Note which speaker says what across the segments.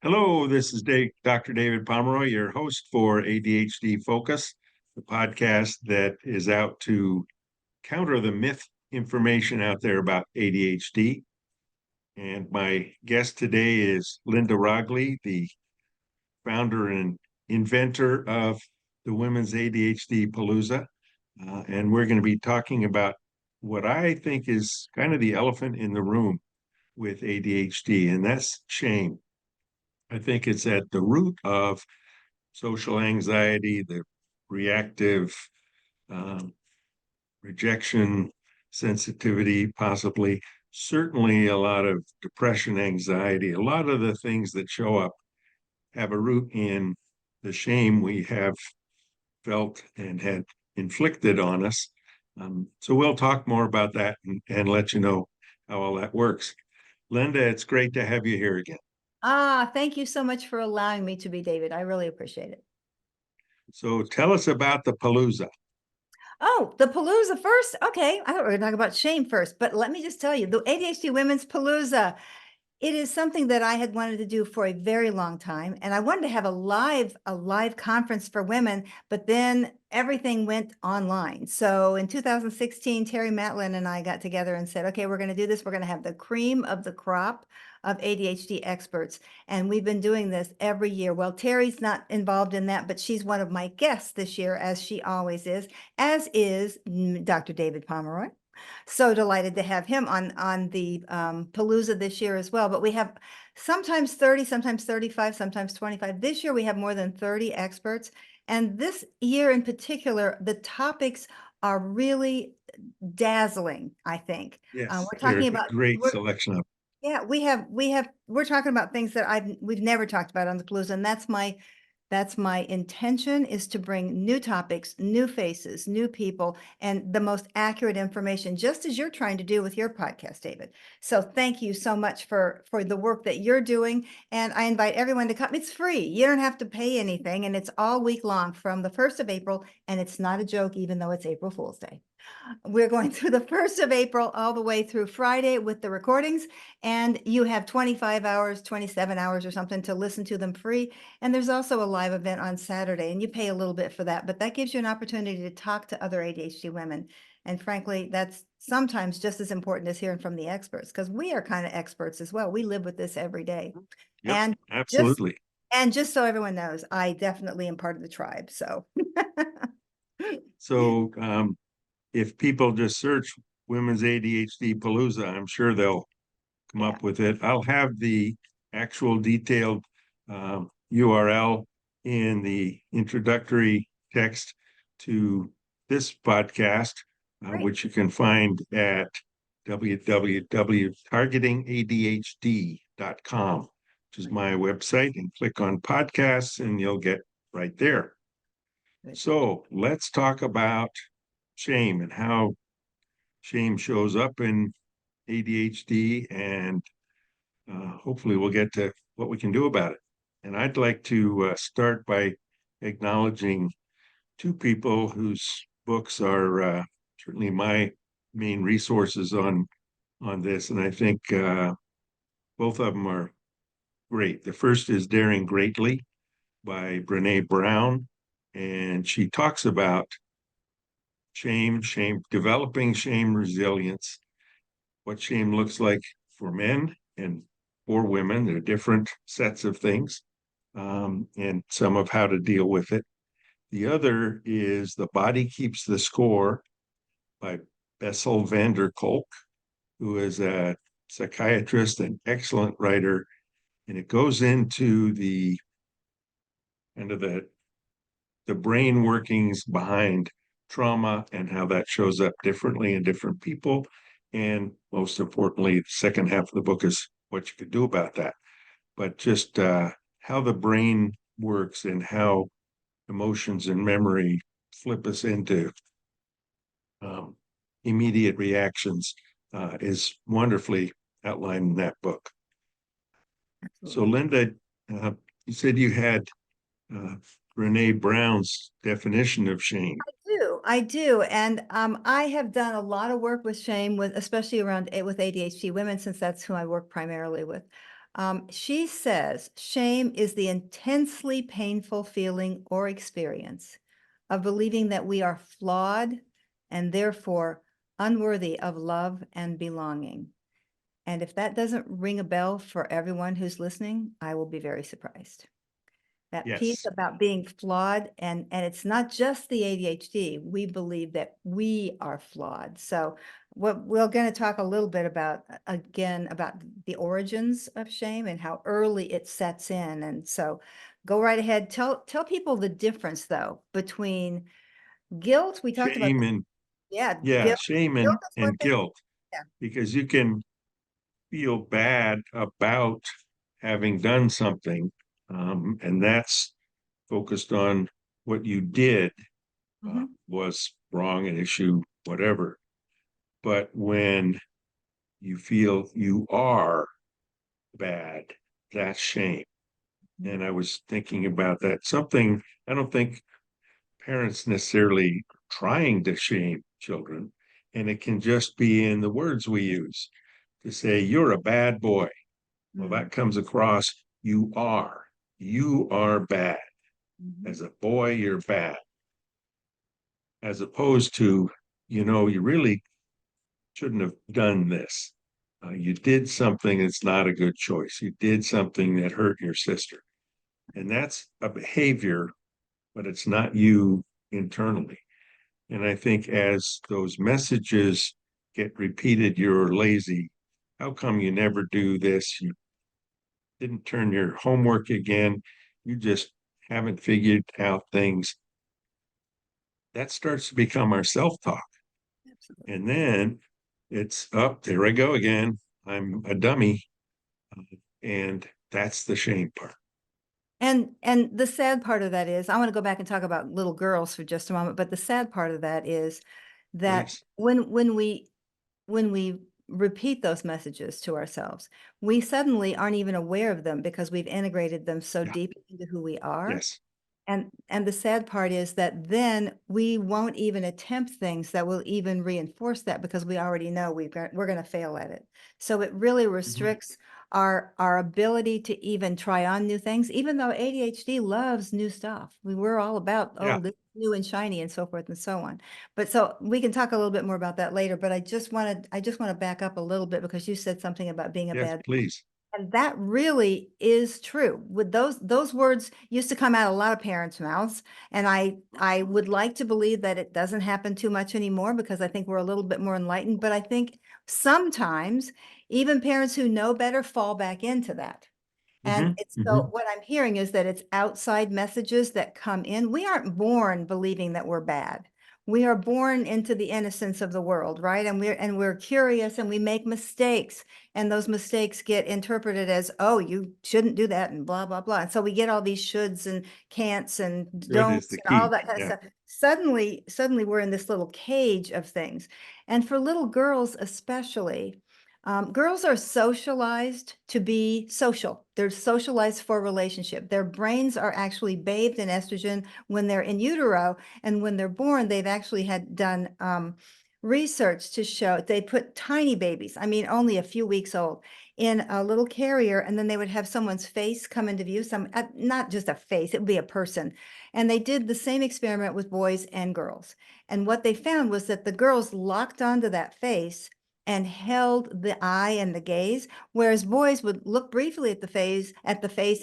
Speaker 1: Hello, this is Dr. David Pomeroy, your host for ADHD Focus, the podcast that is out to counter the myth information out there about ADHD. And my guest today is Linda Roggli, the founder and inventor of the Women's ADHD Palooza. And we're going to be talking about what I think is kind of the elephant in the room with ADHD, and that's shame. I think it's at the root of social anxiety, the reactive um, rejection, sensitivity, possibly, certainly a lot of depression, anxiety, a lot of the things that show up have a root in the shame we have felt and had inflicted on us. So we'll talk more about that and let you know how all that works. Linda, it's great to have you here again.
Speaker 2: Thank you so much for allowing me to be David. I really appreciate it.
Speaker 1: So tell us about the Palooza.
Speaker 2: Oh, the Palooza first. Okay, I thought we were going to talk about shame first, but let me just tell you, the ADHD Women's Palooza, it is something that I had wanted to do for a very long time, and I wanted to have a live conference for women, but then everything went online. So in 2016, Terry Matlin and I got together and said, okay, we're going to do this. We're going to have the cream of the crop of ADHD experts. And we've been doing this every year. Well, Terry's not involved in that, but she's one of my guests this year, as she always is, as is Dr. David Pomeroy. So delighted to have him on the Palooza this year as well. But we have sometimes 30, sometimes 35, sometimes 25. This year we have more than 30 experts. And this year in particular, the topics are really dazzling, I think.
Speaker 1: Yes,
Speaker 2: We're
Speaker 1: they're
Speaker 2: talking
Speaker 1: a
Speaker 2: about,
Speaker 1: great selection of.
Speaker 2: yeah, we're talking about things that we've never talked about on the Palooza, and that's my intention, is to bring new topics, new faces, new people, and the most accurate information, just as you're trying to do with your podcast, David. So thank you so much for the work that you're doing. And I invite everyone to come. It's free. You don't have to pay anything. And it's all week long from the 1st of April. And it's not a joke, even though it's April Fool's Day. We're going through the 1st of April all the way through Friday with the recordings, and you have 25 hours, 27 hours or something to listen to them free. And there's also a live event on Saturday, and you pay a little bit for that, but that gives you an opportunity to talk to other ADHD women. And frankly, that's sometimes just as important as hearing from the experts, because we are kind of experts as well. We live with this every day.
Speaker 1: Yep,
Speaker 2: And just
Speaker 1: absolutely.
Speaker 2: and just so everyone knows, I definitely am part of the tribe. So
Speaker 1: So if people just search Women's ADHD Palooza, I'm sure they'll come
Speaker 2: yeah,
Speaker 1: up with it. I'll have the actual detailed URL in the introductory text to this podcast,
Speaker 2: great.
Speaker 1: which you can find at www.targetingadhd.com, which is my website, and click on podcasts and you'll get right there.
Speaker 2: Good.
Speaker 1: So let's talk about shame and how shame shows up in ADHD, and hopefully we'll get to what we can do about it. And I'd like to start by acknowledging two people whose books are certainly my main resources on this, and I think both of them are great. The first is Daring Greatly by Brene Brown, and she talks about shame, developing shame resilience, what shame looks like for men and for women. There are different sets of things, and some of how to deal with it. The other is The Body Keeps the Score by Bessel van der Kolk, who is a psychiatrist and excellent writer. And it goes into the kind of the brain workings behind trauma and how that shows up differently in different people. And most importantly, the second half of the book is what you could do about that. But just how the brain works and how emotions and memory flip us into um, immediate reactions is wonderfully outlined in that book. So,
Speaker 2: Absolutely.
Speaker 1: Linda, you said you had uh, Brene Brown's definition of shame.
Speaker 2: I do. And I have done a lot of work with shame, with especially around with ADHD women, since that's who I work primarily with. She says shame is the intensely painful feeling or experience of believing that we are flawed and therefore unworthy of love and belonging. And if that doesn't ring a bell for everyone who's listening, I will be very surprised. That piece
Speaker 1: Yes,
Speaker 2: about being flawed, and it's not just the ADHD. We believe that we are flawed. So what we're going to talk a little bit about again about the origins of shame and how early it sets in. And so go right ahead. Tell people the difference though between guilt. We talked about,
Speaker 1: shame and
Speaker 2: yeah,
Speaker 1: yeah,
Speaker 2: guilt.
Speaker 1: shame
Speaker 2: Guilt is one
Speaker 1: and
Speaker 2: thing.
Speaker 1: guilt,
Speaker 2: Yeah.
Speaker 1: because you can feel bad about having done something, and that's focused on what you did
Speaker 2: Mhm.
Speaker 1: was wrong, an issue, whatever. But when you feel you are bad, that's shame. And I was thinking about that. Something I don't think parents necessarily trying to shame children, and it can just be in the words we use to say, you're a bad boy. Well,
Speaker 2: Mhm.
Speaker 1: that comes across, you are bad.
Speaker 2: Mhm.
Speaker 1: As a boy, you're bad. As opposed to, you really shouldn't have done this. You did something that's not a good choice. You did something that hurt your sister. And that's a behavior, but it's not you internally. And I think as those messages get repeated, you're lazy. How come you never do this? You didn't turn your homework again. You just haven't figured out things. That starts to become our self talk.
Speaker 2: Absolutely.
Speaker 1: And then it's up, there I go again. I'm a dummy. And that's the shame part.
Speaker 2: And the sad part of that is, I want to go back and talk about little girls for just a moment, but the sad part of that is that
Speaker 1: Please.
Speaker 2: when we repeat those messages to ourselves, we suddenly aren't even aware of them because we've integrated them so
Speaker 1: Yeah.
Speaker 2: deep into who we are.
Speaker 1: Yes.
Speaker 2: And the sad part is that then we won't even attempt things that will even reinforce that because we already know we're going to fail at it. So it really
Speaker 1: Mhm.
Speaker 2: restricts our ability to even try on new things, even though ADHD loves new stuff. We were all about,
Speaker 1: Yeah.
Speaker 2: oh, this is new and shiny and so forth and so on. But so we can talk a little bit more about that later. But I just want to back up a little bit because you said something about being a
Speaker 1: Yes,
Speaker 2: bad.
Speaker 1: please.
Speaker 2: And that really is true. With those words used to come out of a lot of parents' mouths, and I would like to believe that it doesn't happen too much anymore because I think we're a little bit more enlightened. But I think sometimes even parents who know better fall back into that. And
Speaker 1: Hmm.
Speaker 2: it's so
Speaker 1: Hmm.
Speaker 2: what I'm hearing is that it's outside messages that come in. We aren't born believing that we're bad. We are born into the innocence of the world, right? And we're curious and we make mistakes. And those mistakes get interpreted as, oh, you shouldn't do that and blah, blah, blah. And so we get all these shoulds and can'ts and
Speaker 1: Good is
Speaker 2: don'ts
Speaker 1: the
Speaker 2: and all
Speaker 1: key.
Speaker 2: that kind of
Speaker 1: Yeah.
Speaker 2: stuff. Suddenly we're in this little cage of things. And for little girls, especially, girls are socialized to be social. They're socialized for relationship. Their brains are actually bathed in estrogen when they're in utero, and when they're born, they've actually had done research to show they put tiny babies, I mean, only a few weeks old, in a little carrier, and then they would have someone's face come into view, not just a face, it would be a person. And they did the same experiment with boys and girls. And what they found was that the girls locked onto that face and held the eye and the gaze, whereas boys would look briefly at the face,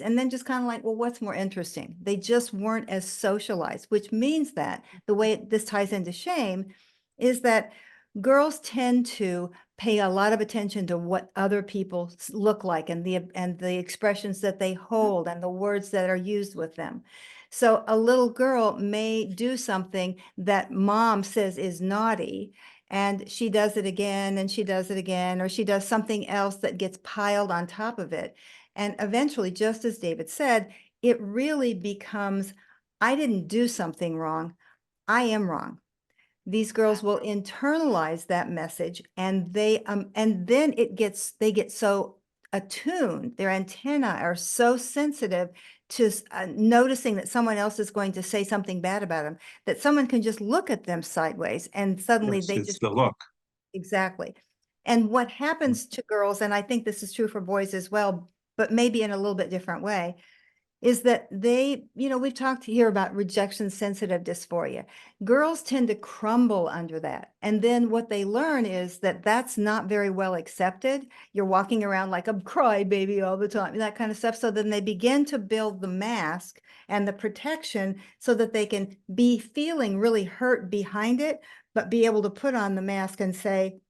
Speaker 2: and then just kind of like, well, what's more interesting? They just weren't as socialized, which means that the way this ties into shame is that girls tend to pay a lot of attention to what other people look like and the expressions that they hold and the words that are used with them. So a little girl may do something that mom says is naughty, and she does it again and she does it again, or she does something else that gets piled on top of it. And eventually, just as David said, it really becomes, I didn't do something wrong. I am wrong. These girls will internalize that message, and then they get so attuned, their antenna are so sensitive to noticing that someone else is going to say something bad about them, that someone can just look at them sideways and suddenly
Speaker 1: Yes,
Speaker 2: they
Speaker 1: it's
Speaker 2: just
Speaker 1: the look.
Speaker 2: exactly. And what happens to girls, and I think this is true for boys as well, but maybe in a little bit different way, is that they, we've talked here about rejection sensitive dysphoria. Girls tend to crumble under that. And then what they learn is that that's not very well accepted. You're walking around like a crybaby all the time, that kind of stuff. So then they begin to build the mask and the protection so that they can be feeling really hurt behind it, but be able to put on the mask and say,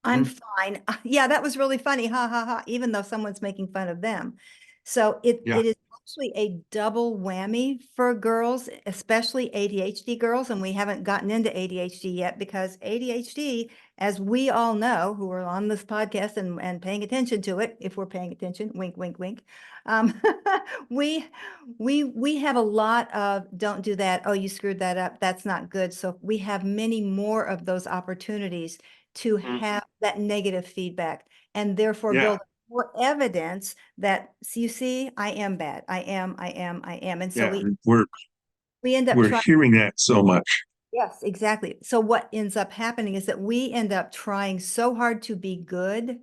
Speaker 2: I'm fine. Yeah, that was really funny. Ha ha ha. Even though someone's making fun of them. So it is actually a double whammy for girls, especially ADHD girls. And we haven't gotten into ADHD yet because ADHD, as we all know, who are on this podcast and paying attention to it, if we're paying attention, wink, wink, wink. Um, we have a lot of don't do that. Oh, you screwed that up. That's not good. So we have many more of those opportunities to have that negative feedback and therefore build more evidence that, so you see, I am bad. I am. And so we end up
Speaker 1: we're
Speaker 2: trying.
Speaker 1: hearing that so much.
Speaker 2: Yes, exactly. So what ends up happening is that we end up trying so hard to be good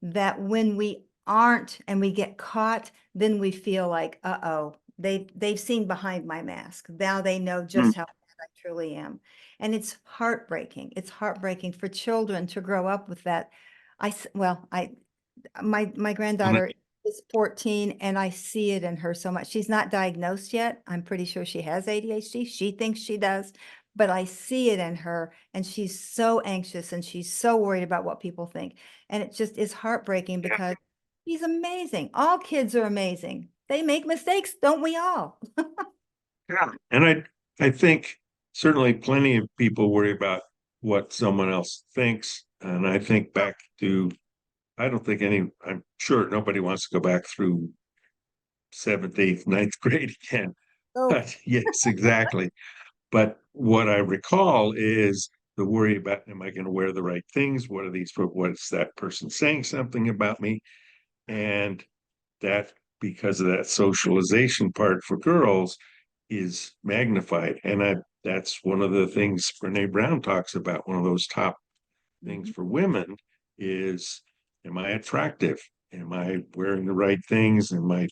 Speaker 2: that when we aren't and we get caught, then we feel like, uh-oh, they've seen behind my mask. Now they know just how bad I truly am. And it's heartbreaking. It's heartbreaking for children to grow up with that. My granddaughter is 14 and I see it in her so much. She's not diagnosed yet. I'm pretty sure she has ADHD. She thinks she does, but I see it in her and she's so anxious and she's so worried about what people think. And it just is heartbreaking because she's amazing. All kids are amazing. They make mistakes, don't we all?
Speaker 1: Yeah. And I think certainly plenty of people worry about what someone else thinks. And I think back to, I'm sure nobody wants to go back through seventh, eighth, ninth grade again.
Speaker 2: Oh,
Speaker 1: But yes, exactly. But what I recall is the worry about, am I going to wear the right things? What are these for? What's that person saying something about me? And that, because of that socialization part for girls, is magnified. And that's one of the things Brene Brown talks about. One of those top things for women is, am I attractive? Am I wearing the right things? Am I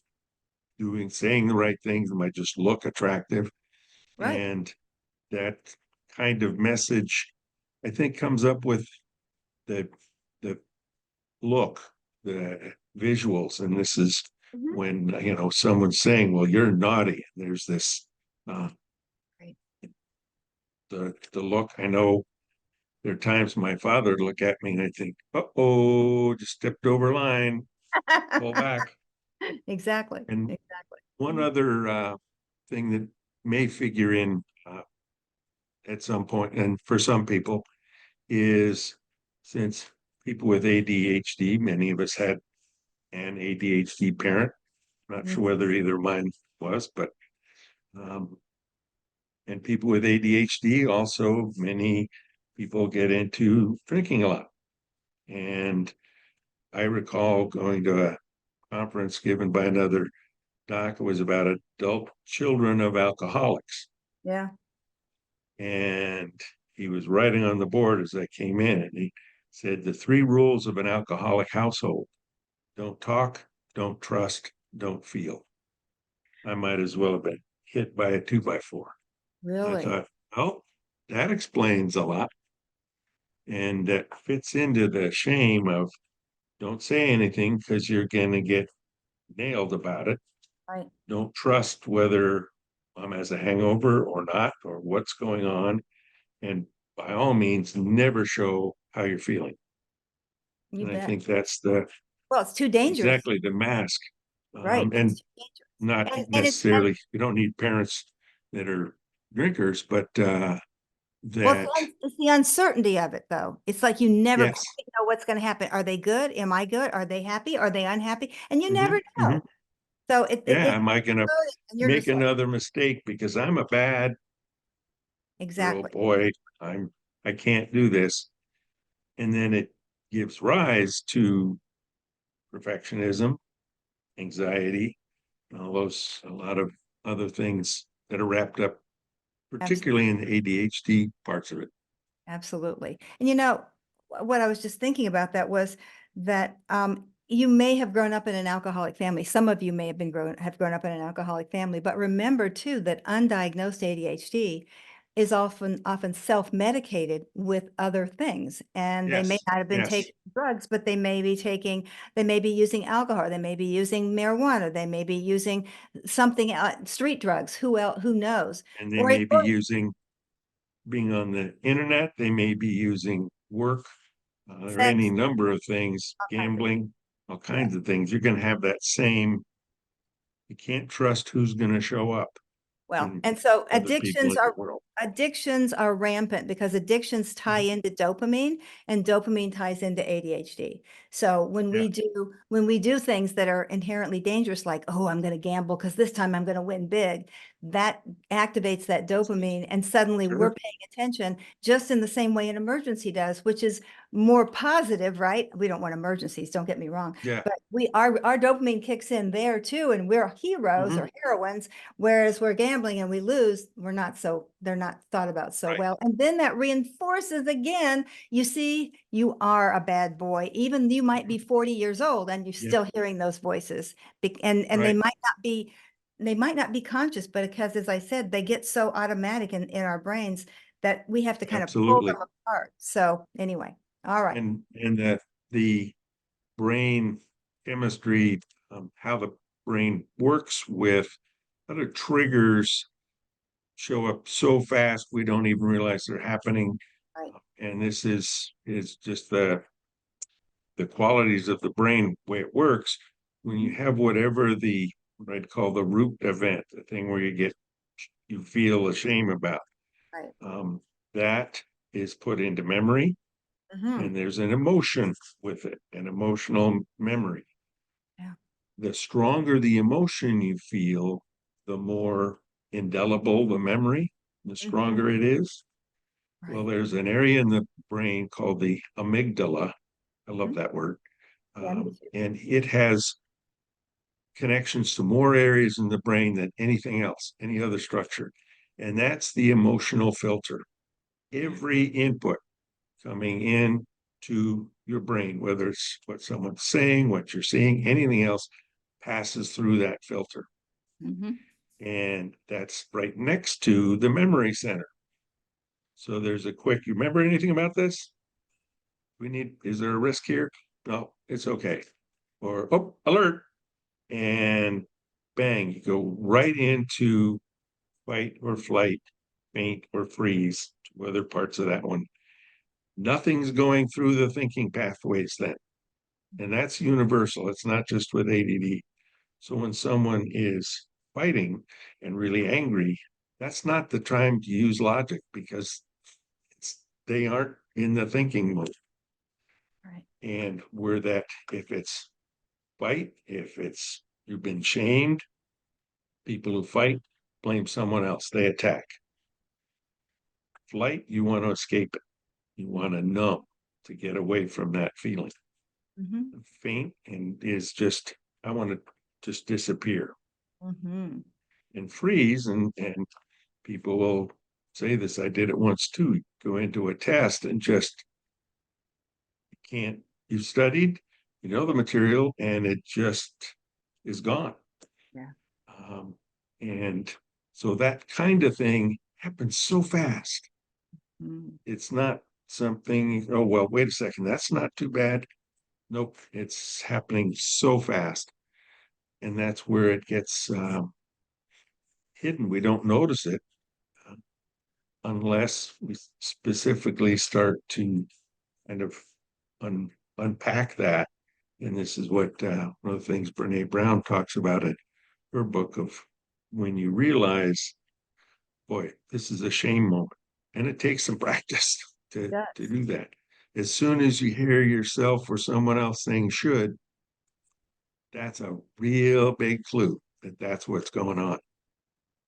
Speaker 1: saying the right things? Am I just look attractive?
Speaker 2: right.
Speaker 1: And that kind of message, I think, comes up with the the look, the visuals. And this is when, someone's saying, well, you're naughty. There's this
Speaker 2: Right.
Speaker 1: the look. I know there are times my father would look at me and I think, uh-oh, just stepped over line, pull back.
Speaker 2: Exactly.
Speaker 1: And
Speaker 2: Exactly.
Speaker 1: one other thing that may figure in at some point, and for some people, is since people with ADHD, many of us had an ADHD parent. Not sure whether either of mine was, but and people with ADHD also, many people get into drinking a lot. And I recall going to a conference given by another doc. It was about adult children of alcoholics.
Speaker 2: Yeah.
Speaker 1: And he was writing on the board as I came in, and he said, the 3 rules of an alcoholic household: don't talk, don't trust, don't feel. I might as well have been hit by a 2x4. I
Speaker 2: Really?
Speaker 1: thought, oh, that explains a lot. And that fits into the shame of, don't say anything because you're going to get nailed about it.
Speaker 2: Right.
Speaker 1: Don't trust whether mom has a hangover or not, or what's going on. And by all means, never show how you're feeling.
Speaker 2: You
Speaker 1: And I
Speaker 2: bet.
Speaker 1: think that's
Speaker 2: Well, it's too dangerous.
Speaker 1: exactly the mask.
Speaker 2: Right.
Speaker 1: And
Speaker 2: It's too dangerous.
Speaker 1: not
Speaker 2: And it's
Speaker 1: necessarily, you don't need parents that are drinkers, but
Speaker 2: well,
Speaker 1: that,
Speaker 2: it's the uncertainty of it, though. It's like you never
Speaker 1: yes.
Speaker 2: quite know what's going to happen. Are they good? Am I good? Are they happy? Are they unhappy? And you never know. So
Speaker 1: Yeah,
Speaker 2: it's
Speaker 1: am I going to
Speaker 2: and you're
Speaker 1: make
Speaker 2: just like,
Speaker 1: another mistake because I'm a bad girl,
Speaker 2: exactly.
Speaker 1: boy? I can't do this. And then it gives rise to perfectionism, anxiety, all those, a lot of other things that are wrapped up,
Speaker 2: Absolutely.
Speaker 1: particularly in the ADHD parts of it.
Speaker 2: Absolutely. And what I was just thinking about that was that you may have grown up in an alcoholic family. Some of you may have grown up in an alcoholic family, but remember too that undiagnosed ADHD is often self-medicated with other things. And they may
Speaker 1: Yes,
Speaker 2: not have been
Speaker 1: yes.
Speaker 2: taking drugs, but they may be using alcohol, they may be using marijuana, they may be using something, street drugs, who knows?
Speaker 1: And they
Speaker 2: Or,
Speaker 1: may be using being on the internet, they may be using work, or any
Speaker 2: sex,
Speaker 1: number of things,
Speaker 2: all kinds of,
Speaker 1: gambling, all
Speaker 2: yeah.
Speaker 1: kinds of things. You're going to have that same, you can't trust who's going to show up
Speaker 2: Well,
Speaker 1: in
Speaker 2: and so
Speaker 1: other people in the world.
Speaker 2: addictions are rampant because addictions tie
Speaker 1: Mhm.
Speaker 2: into dopamine and dopamine ties into ADHD. So
Speaker 1: Yeah,
Speaker 2: when we do things that are inherently dangerous, like, oh, I'm going to gamble because this time I'm going to win big, that activates that dopamine and suddenly we're
Speaker 1: sure.
Speaker 2: paying attention just in the same way an emergency does, which is more positive, right? We don't want emergencies, don't get me wrong,
Speaker 1: Yeah.
Speaker 2: but our dopamine kicks in there too, and we're heroes
Speaker 1: Mhm.
Speaker 2: or heroines. Whereas we're gambling and we lose, they're not thought about so
Speaker 1: Right.
Speaker 2: well. And then that reinforces again, you see, you are a bad boy. Even you might be 40 years old and you're
Speaker 1: Yeah.
Speaker 2: still hearing those voices. And
Speaker 1: Right.
Speaker 2: they might not be conscious, but because as I said, they get so automatic in our brains that we have to kind of pull
Speaker 1: Absolutely.
Speaker 2: them apart. So anyway, all right.
Speaker 1: And the brain chemistry, how the brain works with other triggers show up so fast we don't even realize they're happening.
Speaker 2: Right.
Speaker 1: And this is just the qualities of the brain way it works. When you have whatever what I'd call the root event, the thing where you feel ashamed about,
Speaker 2: Right.
Speaker 1: um, that is put into memory,
Speaker 2: Mhm.
Speaker 1: and there's an emotion with it, an emotional memory.
Speaker 2: Yeah.
Speaker 1: The stronger the emotion you feel, the more indelible the memory, the
Speaker 2: Mhm.
Speaker 1: stronger it is. Well,
Speaker 2: Right.
Speaker 1: there's an area in the brain called the amygdala. I love
Speaker 2: Mhm.
Speaker 1: that word.
Speaker 2: Yeah, me too.
Speaker 1: And it has connections to more areas in the brain than anything else, any other structure. And that's the emotional filter. Every input coming in to your brain, whether it's what someone's saying, what you're seeing, anything else, passes through that filter.
Speaker 2: Mhm.
Speaker 1: And that's right next to the memory center. So there's you remember anything about this? Is there a risk here? No, it's okay. Or, oh, alert. And bang, you go right into fight or flight, faint or freeze, to other parts of that one. Nothing's going through the thinking pathways then. And that's universal. It's not just with ADD. So when someone is fighting and really angry, that's not the time to use logic because they aren't in the thinking mode.
Speaker 2: Right.
Speaker 1: And where that, if it's fight, if it's you've been shamed, people who fight blame someone else, they attack. Flight, you want to escape it, you want to numb to get away from that feeling.
Speaker 2: Mhm.
Speaker 1: Faint and is just, I want to just disappear
Speaker 2: Mhm.
Speaker 1: and freeze. And people will say this. I did it once too. Go into a test and just can't. You studied, you know the material, and it just is gone.
Speaker 2: Yeah.
Speaker 1: Um, and so that kind of thing happens so fast.
Speaker 2: Mm.
Speaker 1: It's not something, oh, well, wait a second, that's not too bad. Nope, it's happening so fast. And that's where it gets hidden. We don't notice it unless we specifically start to kind of unpack that. And this is what one of the things Brene Brown talks about in her book of when you realize, boy, this is a shame moment. And it takes some practice
Speaker 2: It
Speaker 1: to
Speaker 2: does.
Speaker 1: do that. As soon as you hear yourself or someone else saying should, that's a real big clue that that's what's going on.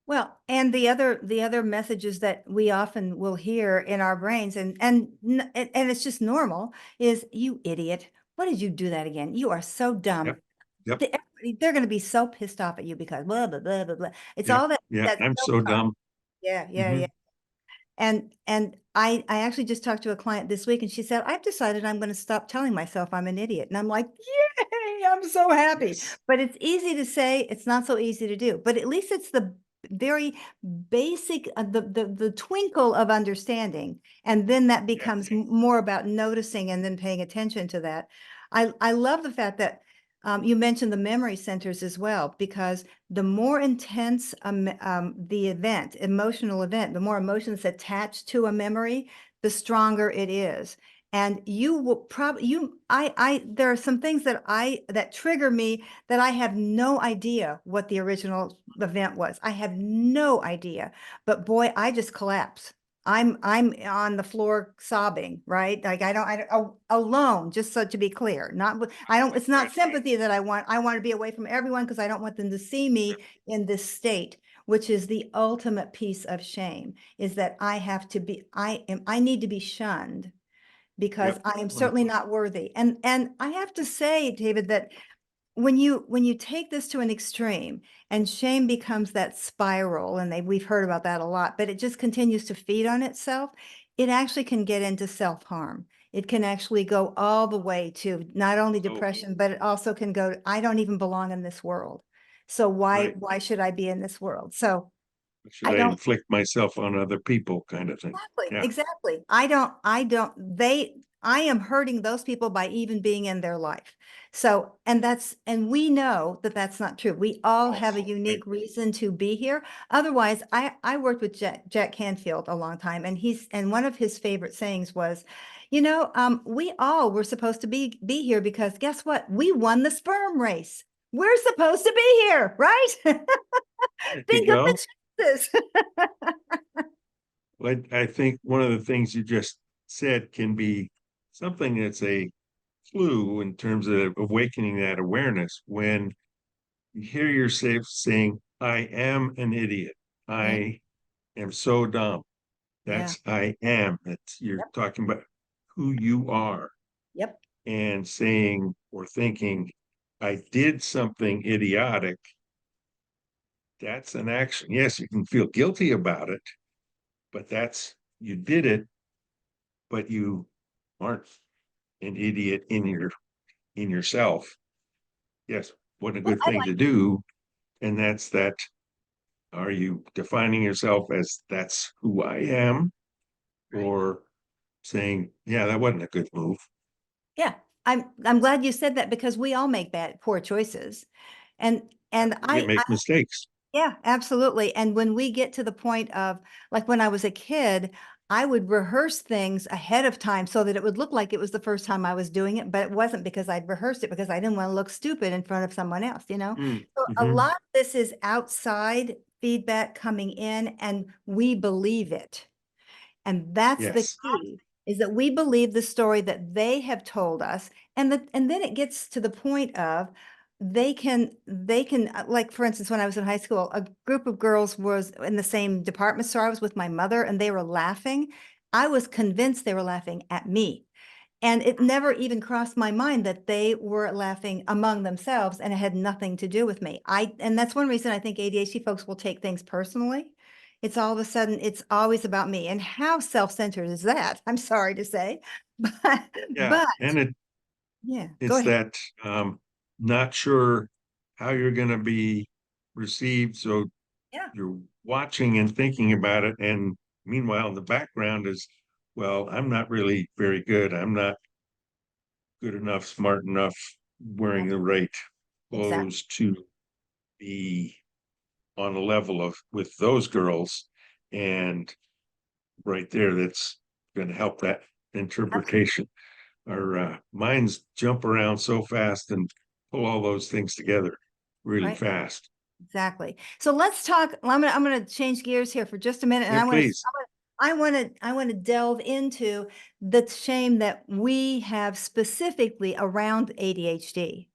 Speaker 2: Well, and the other messages that we often will hear in our brains and it's just normal is you idiot. What did you do that again? You are so dumb.
Speaker 1: Yep. Yep.
Speaker 2: They're going to be so pissed off at you because blah blah blah blah blah. It's
Speaker 1: Yep.
Speaker 2: all
Speaker 1: Yeah.
Speaker 2: that
Speaker 1: I'm so
Speaker 2: self-talk.
Speaker 1: dumb.
Speaker 2: Yeah, yeah,
Speaker 1: Hmm.
Speaker 2: yeah. And I actually just talked to a client this week and she said, I've decided I'm going to stop telling myself I'm an idiot. And I'm like, Yay, I'm so happy.
Speaker 1: Yes.
Speaker 2: But it's easy to say, it's not so easy to do. But at least it's the very basic, the twinkle of understanding. And then that becomes
Speaker 1: Yes.
Speaker 2: more about noticing and then paying attention to that. I love the fact that you mentioned the memory centers as well, because the more intense the event, emotional event, the more emotions attached to a memory, the stronger it is. And you will probably, there are some things that trigger me that I have no idea what the original event was. I have no idea, but boy, I just collapse. I'm on the floor sobbing, right? Like alone, just so to be clear, it's not
Speaker 1: Right.
Speaker 2: sympathy that I want. I want to be away from everyone because I don't want them to see me in this state, which is the ultimate piece of shame, is that I need to be shunned because
Speaker 1: Yep.
Speaker 2: I am certainly not worthy. And I have to say, David, that when you take this to an extreme and shame becomes that spiral, and we've heard about that a lot, but it just continues to feed on itself, it actually can get into self-harm. It can actually go all the way to not only
Speaker 1: Oh,
Speaker 2: depression, but it also can go to, I don't even belong in this world. So why
Speaker 1: right.
Speaker 2: why should I be in this world? So
Speaker 1: Should
Speaker 2: I
Speaker 1: I
Speaker 2: don't
Speaker 1: inflict myself on other people kind of thing?
Speaker 2: Exactly,
Speaker 1: Yeah.
Speaker 2: exactly. I am hurting those people by even being in their life. So, and we know that that's not true. We all have a
Speaker 1: Right.
Speaker 2: unique reason to be here. Otherwise, I worked with Jack Canfield a long time, and one of his favorite sayings was, we all were supposed to be here because guess what? We won the sperm race. We're supposed to be here, right?
Speaker 1: There you
Speaker 2: Think of
Speaker 1: go.
Speaker 2: the chances.
Speaker 1: Well, I think one of the things you just said can be something that's a clue in terms of awakening that awareness. When you hear yourself saying, I am an idiot,
Speaker 2: Yeah,
Speaker 1: I am so dumb.
Speaker 2: yeah.
Speaker 1: That's I am. That's you're
Speaker 2: Yep,
Speaker 1: talking about who you are,
Speaker 2: yep.
Speaker 1: and saying or thinking, I did something idiotic. That's an action. Yes, you can feel guilty about it, but that's you did it, but you aren't an idiot in yourself. Yes, what a
Speaker 2: Well,
Speaker 1: good
Speaker 2: I
Speaker 1: thing to do. And that's that. Are you defining yourself as that's who I am,
Speaker 2: Right.
Speaker 1: or saying, yeah, that wasn't a good move?
Speaker 2: Yeah, I'm glad you said that because we all make poor choices. And and
Speaker 1: We
Speaker 2: I
Speaker 1: make mistakes.
Speaker 2: yeah, absolutely. And when we get to the point of, like, when I was a kid, I would rehearse things ahead of time so that it would look like it was the first time I was doing it, but it wasn't, because I'd rehearsed it because I didn't want to look stupid in front of someone else, you know? So a
Speaker 1: Mm-hmm.
Speaker 2: lot of this is outside feedback coming in, and we believe it. And that's the
Speaker 1: Yes.
Speaker 2: key, is that we believe the story that they have told us. And then it gets to the point of they can, like, for instance, when I was in high school, a group of girls was in the same department store I was with my mother, and they were laughing. I was convinced they were laughing at me. And it never even crossed my mind that they were laughing among themselves, and it had nothing to do with me. And that's one reason I think ADHD folks will take things personally. It's all of a sudden, it's always about me. And how self-centered is that? I'm sorry to say, but,
Speaker 1: Yeah.
Speaker 2: but
Speaker 1: And
Speaker 2: yeah, go
Speaker 1: it's
Speaker 2: ahead.
Speaker 1: that not sure how you're going to be received. So
Speaker 2: Yeah,
Speaker 1: you're watching and thinking about it. And meanwhile, in the background is, well, I'm not really very good. I'm not good enough, smart enough, wearing the right
Speaker 2: exactly.
Speaker 1: clothes to be on a level of with those girls. And right there, that's going to help that interpretation. Our minds jump around so fast and pull all those things together really
Speaker 2: Right.
Speaker 1: fast.
Speaker 2: Exactly. So let's talk. I'm gonna change gears here for just a minute, and
Speaker 1: Yeah, please.
Speaker 2: I want to delve into the shame that we have specifically around ADHD.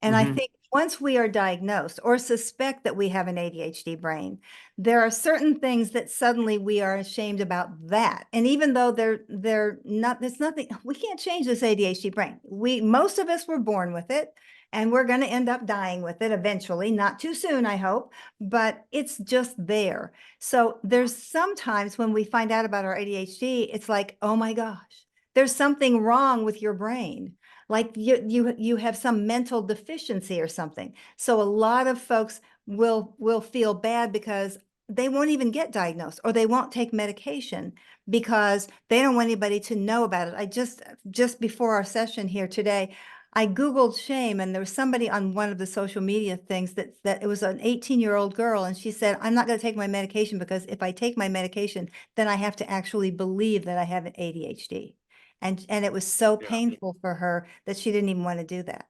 Speaker 2: And I
Speaker 1: Hmm.
Speaker 2: think once we are diagnosed or suspect that we have an ADHD brain, there are certain things that suddenly we are ashamed about that. And even though they're not, there's nothing, we can't change this ADHD brain. Most of us were born with it, and we're going to end up dying with it eventually, not too soon, I hope, but it's just there. So there's sometimes when we find out about our ADHD, it's like, oh my gosh, there's something wrong with your brain. like you have some mental deficiency or something. So a lot of folks will feel bad because they won't even get diagnosed, or they won't take medication because they don't want anybody to know about it. I just before our session here today, I Googled shame, and there was somebody on one of the social media things that it was an 18-year-old girl, and she said, I'm not going to take my medication because if I take my medication, then I have to actually believe that I have an ADHD. And it was so
Speaker 1: Yeah.
Speaker 2: painful for her that she didn't even want to do that.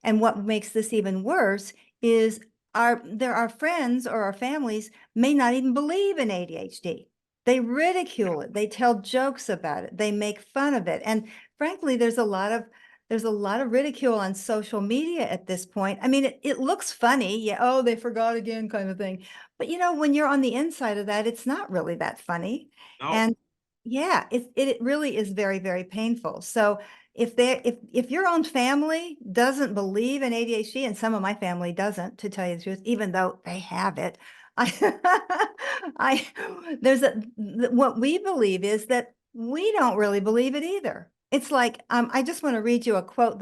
Speaker 2: And what makes this even worse is our friends or our families may not even believe in ADHD. They ridicule it. They tell jokes about it. They make fun of it. And frankly, there's a lot of ridicule on social media at this point. I mean, it looks funny. Yeah, oh, they forgot again kind of thing. But when you're on the inside of that, it's not really that funny.
Speaker 1: No.
Speaker 2: And yeah, it really is very, very painful. So if your own family doesn't believe in ADHD, and some of my family doesn't, to tell you the truth, even though they have it, I, I, what we believe is that we don't really believe it either. It's like, I just want to read you a quote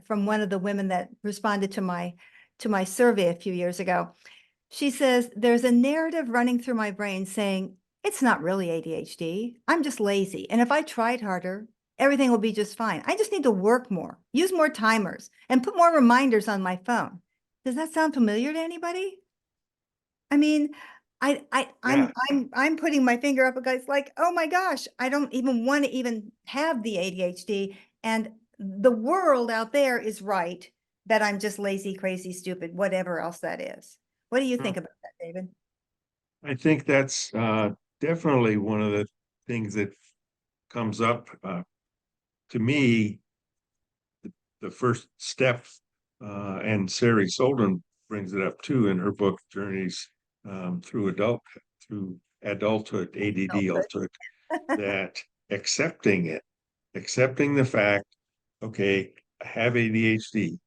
Speaker 2: from one of the women that responded to my survey a few years ago. She says, there's a narrative running through my brain saying, it's not really ADHD. I'm just lazy. And if I tried harder, everything will be just fine. I just need to work more, use more timers, and put more reminders on my phone. Does that sound familiar to anybody? I mean,
Speaker 1: Yeah.
Speaker 2: I'm putting my finger up against like, oh my gosh, I don't even want to even have the ADHD. And the world out there is right that I'm just lazy, crazy, stupid, whatever else that is. What do you
Speaker 1: Hmm.
Speaker 2: think about that, David?
Speaker 1: I think that's definitely one of the things that comes up to me. The first step, and Sari Solden brings it up too in her book Journeys through adulthood, ADD adulthood, that accepting the fact, okay, I have ADHD.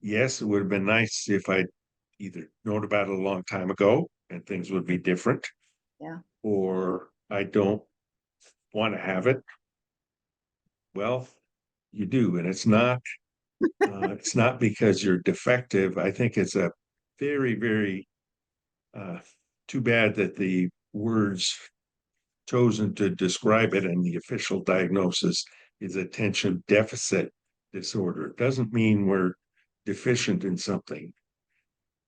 Speaker 1: Yes, it would have been nice if I'd either known about it a long time ago and things would be different,
Speaker 2: Yeah.
Speaker 1: or I don't want to have it. Well, you do, and it's not because you're defective. I think it's a very, very uh, too bad that the words chosen to describe it in the official diagnosis is attention deficit disorder. It doesn't mean we're deficient in something.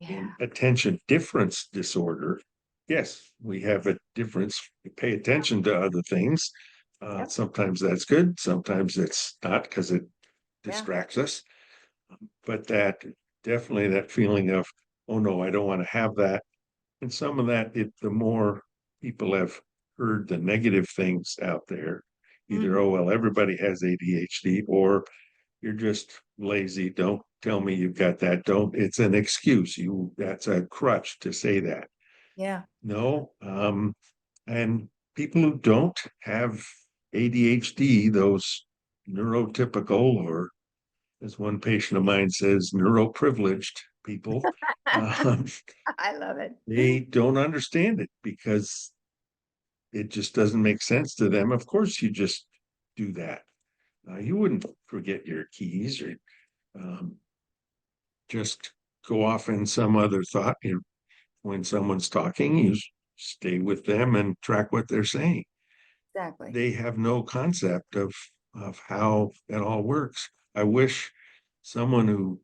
Speaker 2: Yeah.
Speaker 1: In attention difference disorder, yes, we have a difference. We pay attention to other things.
Speaker 2: Yep.
Speaker 1: Sometimes that's good, sometimes it's not because it
Speaker 2: Yeah.
Speaker 1: distracts us. But that definitely that feeling of, oh no, I don't want to have that. And some of that, the more people have heard the negative things out there, either,
Speaker 2: Mhm.
Speaker 1: oh, well, everybody has ADHD, or you're just lazy. Don't tell me you've got that. Don't, it's an excuse. That's a crutch to say that.
Speaker 2: Yeah.
Speaker 1: No. And people who don't have ADHD, those neurotypical, or as one patient of mine says, neuroprivileged people, um,
Speaker 2: I love it.
Speaker 1: they don't understand it because it just doesn't make sense to them. Of course, you just do that. You wouldn't forget your keys or um, just go off in some other thought. When someone's talking, you stay with them and track what they're saying.
Speaker 2: Exactly.
Speaker 1: They have no concept of how that all works. I wish someone who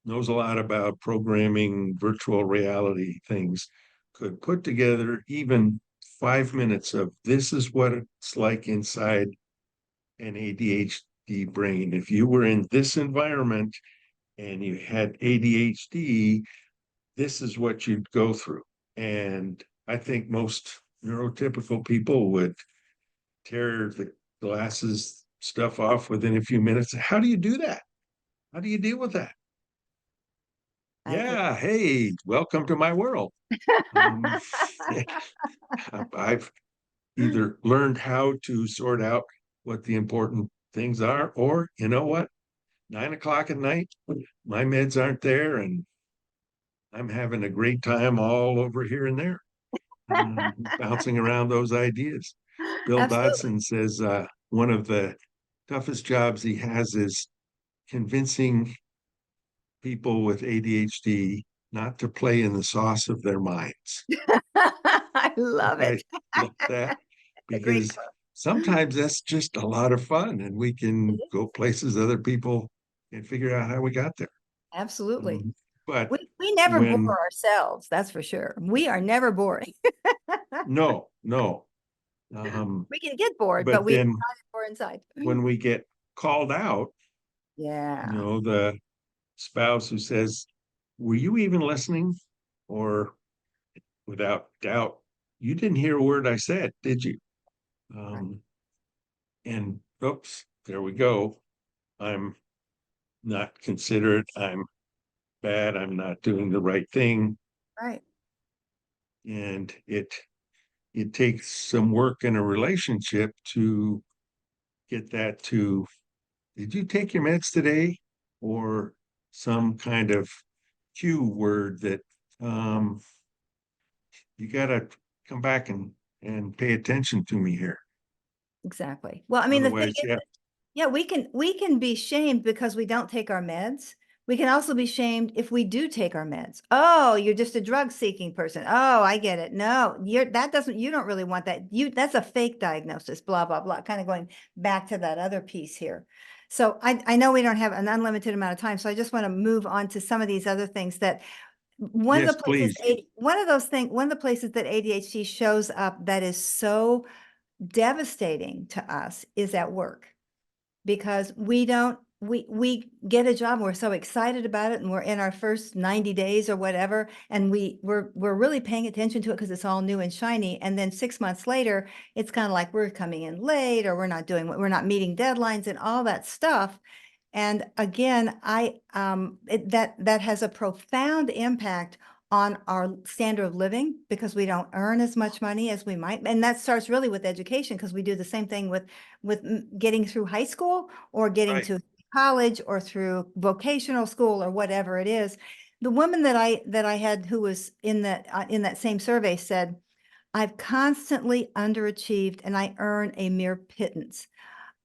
Speaker 1: knows a lot about programming, virtual reality things, could put together even 5 minutes of this is what it's like inside an ADHD brain. If you were in this environment and you had ADHD, this is what you'd go through. And I think most neurotypical people would tear the glasses stuff off within a few minutes. How do you do that? How do you deal with that?
Speaker 2: I agree.
Speaker 1: Yeah, hey, welcome to my world. Um, I've either learned how to sort out what the important things are, or you know what, 9 o'clock at night, my meds aren't there, and I'm having a great time all over here and there, bouncing around those ideas. Bill
Speaker 2: Absolutely.
Speaker 1: Dodson says one of the toughest jobs he has is convincing people with ADHD not to play in the sauce of their minds.
Speaker 2: I love
Speaker 1: I
Speaker 2: it.
Speaker 1: love that
Speaker 2: A great
Speaker 1: because
Speaker 2: quote.
Speaker 1: sometimes that's just a lot of fun and we can go places other people and figure out how we got there.
Speaker 2: Absolutely.
Speaker 1: Um, but
Speaker 2: We never
Speaker 1: when
Speaker 2: bore ourselves, that's for sure. We are never boring.
Speaker 1: no, no. Um,
Speaker 2: We can get bored,
Speaker 1: but
Speaker 2: but we are
Speaker 1: then
Speaker 2: not bore inside.
Speaker 1: when we get called out,
Speaker 2: Yeah,
Speaker 1: the spouse who says, were you even listening? Or without doubt, you didn't hear a word I said, did you?
Speaker 2: right,
Speaker 1: Um, and oops, there we go. I'm not considerate. I'm bad. I'm not doing the right thing.
Speaker 2: right.
Speaker 1: And it takes some work in a relationship to get that to, did you take your meds today? Or some kind of cue word that you got to come back and pay attention to me here.
Speaker 2: Exactly. Well, I mean, the thing
Speaker 1: Otherwise,
Speaker 2: is,
Speaker 1: yeah,
Speaker 2: yeah, we can be shamed because we don't take our meds. We can also be shamed if we do take our meds. Oh, you're just a drug seeking person. Oh, I get it. No, you don't really want that. That's a fake diagnosis, blah, blah, blah. Kind of going back to that other piece here. So I know we don't have an unlimited amount of time. So I just want to move on to some of these other things that
Speaker 1: yes, please.
Speaker 2: one of the places that ADHD shows up that is so devastating to us is at work because we get a job and we're so excited about it and we're in our first 90 days or whatever and we're really paying attention to it because it's all new and shiny, and then 6 months later it's kind of like we're coming in late or we're not meeting deadlines and all that stuff. And again, that has a profound impact on our standard of living because we don't earn as much money as we might. And that starts really with education because we do the same thing with getting through high school or getting
Speaker 1: Right.
Speaker 2: to college or through vocational school or whatever it is. The woman that I had who was in that same survey said, I've constantly underachieved and I earn a mere pittance.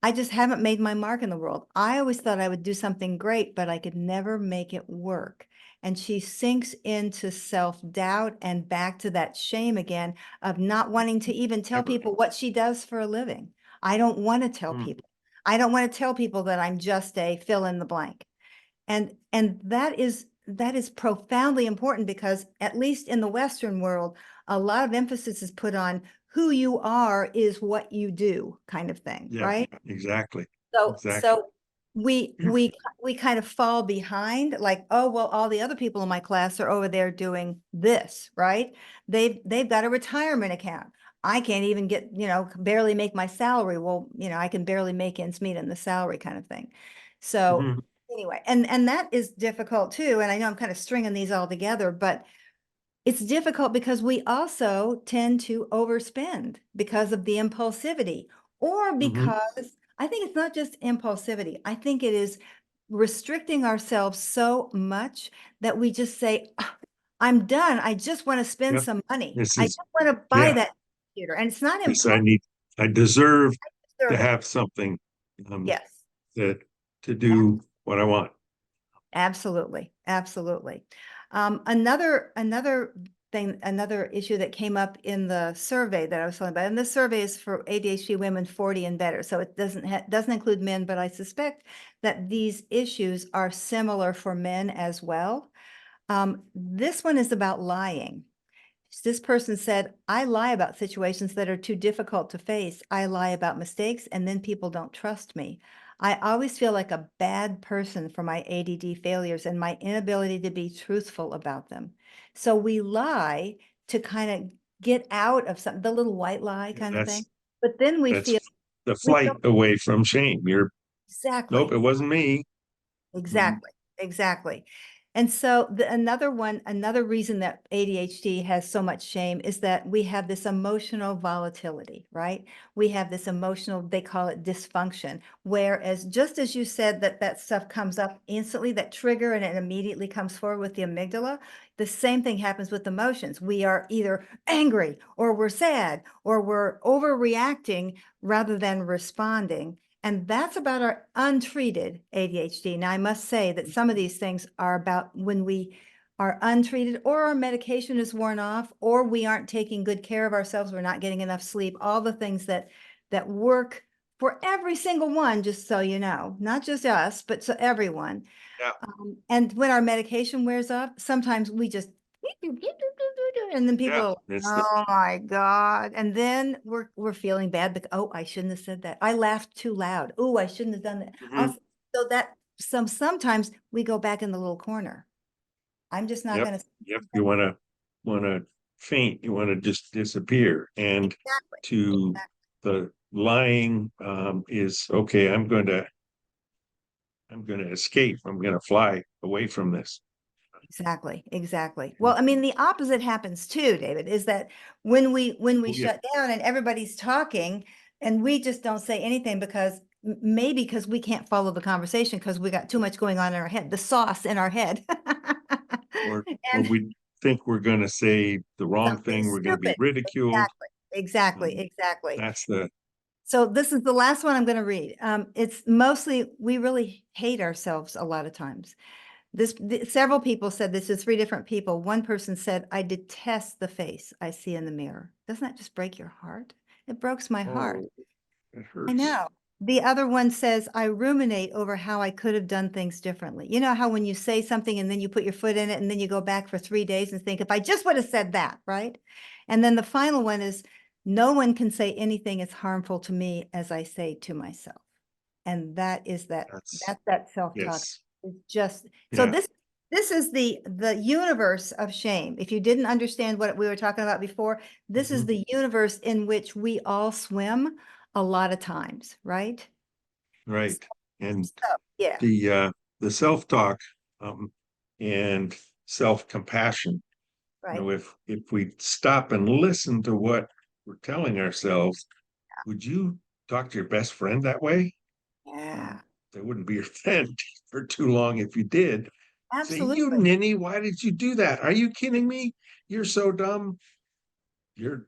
Speaker 2: I just haven't made my mark in the world. I always thought I would do something great, but I could never make it work. And she sinks into self-doubt and back to that shame again of not wanting to even tell
Speaker 1: Ever.
Speaker 2: people what she does for a living. I don't want to tell
Speaker 1: Hmm.
Speaker 2: people. I don't want to tell people that I'm just a fill in the blank. And that is profoundly important because at least in the Western world, a lot of emphasis is put on who you are is what you do kind of thing,
Speaker 1: Yeah,
Speaker 2: right?
Speaker 1: exactly.
Speaker 2: So
Speaker 1: Exactly.
Speaker 2: so we kind of fall behind like, oh, well, all the other people in my class are over there doing this, right? They've got a retirement account. I can't even get, barely make my salary. Well, I can barely make ends meet in the salary kind of thing. So
Speaker 1: Mhm.
Speaker 2: anyway, and that is difficult too. And I know I'm kind of stringing these all together, but it's difficult because we also tend to overspend because of the impulsivity, or
Speaker 1: Mhm.
Speaker 2: because I think it's not just impulsivity. I think it is restricting ourselves so much that we just say, "Ah, I'm done. I just want to spend
Speaker 1: Yep.
Speaker 2: some money.
Speaker 1: This
Speaker 2: I
Speaker 1: is,
Speaker 2: just want to buy
Speaker 1: yeah,
Speaker 2: that computer." And it's not
Speaker 1: this
Speaker 2: impulsive.
Speaker 1: I deserve to
Speaker 2: Serve it.
Speaker 1: have something um
Speaker 2: Yes.
Speaker 1: that to do what I want.
Speaker 2: Absolutely, absolutely. Another issue that came up in the survey that I was talking about, and this survey is for ADHD women 40 and better, so it doesn't include men, but I suspect that these issues are similar for men as well. This one is about lying. This person said, I lie about situations that are too difficult to face. I lie about mistakes, and then people don't trust me. I always feel like a bad person for my ADD failures and my inability to be truthful about them. So we lie to kind of get out of the little white lie kind of thing.
Speaker 1: That's
Speaker 2: But then
Speaker 1: that's the
Speaker 2: we
Speaker 1: flight
Speaker 2: feel
Speaker 1: away from shame. You're nope,
Speaker 2: exactly.
Speaker 1: it wasn't me. Mhm.
Speaker 2: Exactly, exactly. And so another reason that ADHD has so much shame is that we have this emotional volatility, right? We have this emotional, they call it dysfunction, whereas just as you said that stuff comes up instantly, that trigger, and it immediately comes forward with the amygdala, the same thing happens with emotions. We are either angry or we're sad or we're overreacting rather than responding. And that's about our untreated ADHD. Now, I must say that some of these things are about when we are untreated or our medication is worn off or we aren't taking good care of ourselves, we're not getting enough sleep, all the things that work for every single one, just so you know, not just us, but so everyone.
Speaker 1: Yeah.
Speaker 2: And when our medication wears off, sometimes we just and then
Speaker 1: Yeah.
Speaker 2: people, oh my God. And then we're feeling bad because, oh, I shouldn't have said that. I laughed too loud. Oh, I shouldn't have done that.
Speaker 1: Mhm.
Speaker 2: So that sometimes we go back in the little corner. I'm just not
Speaker 1: Yep.
Speaker 2: gonna.
Speaker 1: Yep. You want to faint. You want to just disappear. And
Speaker 2: Exactly.
Speaker 1: to the lying is okay. I'm going to escape. I'm going to fly away from this.
Speaker 2: Exactly, exactly. Well, I mean, the opposite happens too, David, is that when we
Speaker 1: Oh, yeah.
Speaker 2: shut down and everybody's talking and we just don't say anything because maybe because we can't follow the conversation because we got too much going on in our head, the sauce in our head.
Speaker 1: Or
Speaker 2: And
Speaker 1: we think we're going to say the wrong
Speaker 2: something
Speaker 1: thing. We're going to be
Speaker 2: stupid.
Speaker 1: ridiculed.
Speaker 2: Exactly, exactly,
Speaker 1: Um,
Speaker 2: exactly.
Speaker 1: that's the
Speaker 2: So this is the last one I'm going to read. It's mostly, we really hate ourselves a lot of times. Several people said this to three different people. One person said, I detest the face I see in the mirror. Doesn't that just break your heart? It breaks my heart.
Speaker 1: oh, it
Speaker 2: I
Speaker 1: hurts.
Speaker 2: know. The other one says, I ruminate over how I could have done things differently. You know how when you say something and then you put your foot in it and then you go back for 3 days and think, if I just would have said that, right? And then the final one is, no one can say anything as harmful to me as I say to myself. And that is
Speaker 1: That's
Speaker 2: that self-talk
Speaker 1: yes.
Speaker 2: is just, so
Speaker 1: Yeah.
Speaker 2: this is the universe of shame. If you didn't understand what we were talking about before, this is
Speaker 1: Mhm.
Speaker 2: the universe in which we all swim a lot of times, right?
Speaker 1: Right. And
Speaker 2: So, yeah,
Speaker 1: the self-talk um and self-compassion.
Speaker 2: right.
Speaker 1: If we stop and listen to what we're telling ourselves, would you talk to your best friend that way?
Speaker 2: Yeah,
Speaker 1: They wouldn't be your friend for too long if you did. Say, you
Speaker 2: absolutely.
Speaker 1: ninny, why did you do that? Are you kidding me? You're so dumb. You're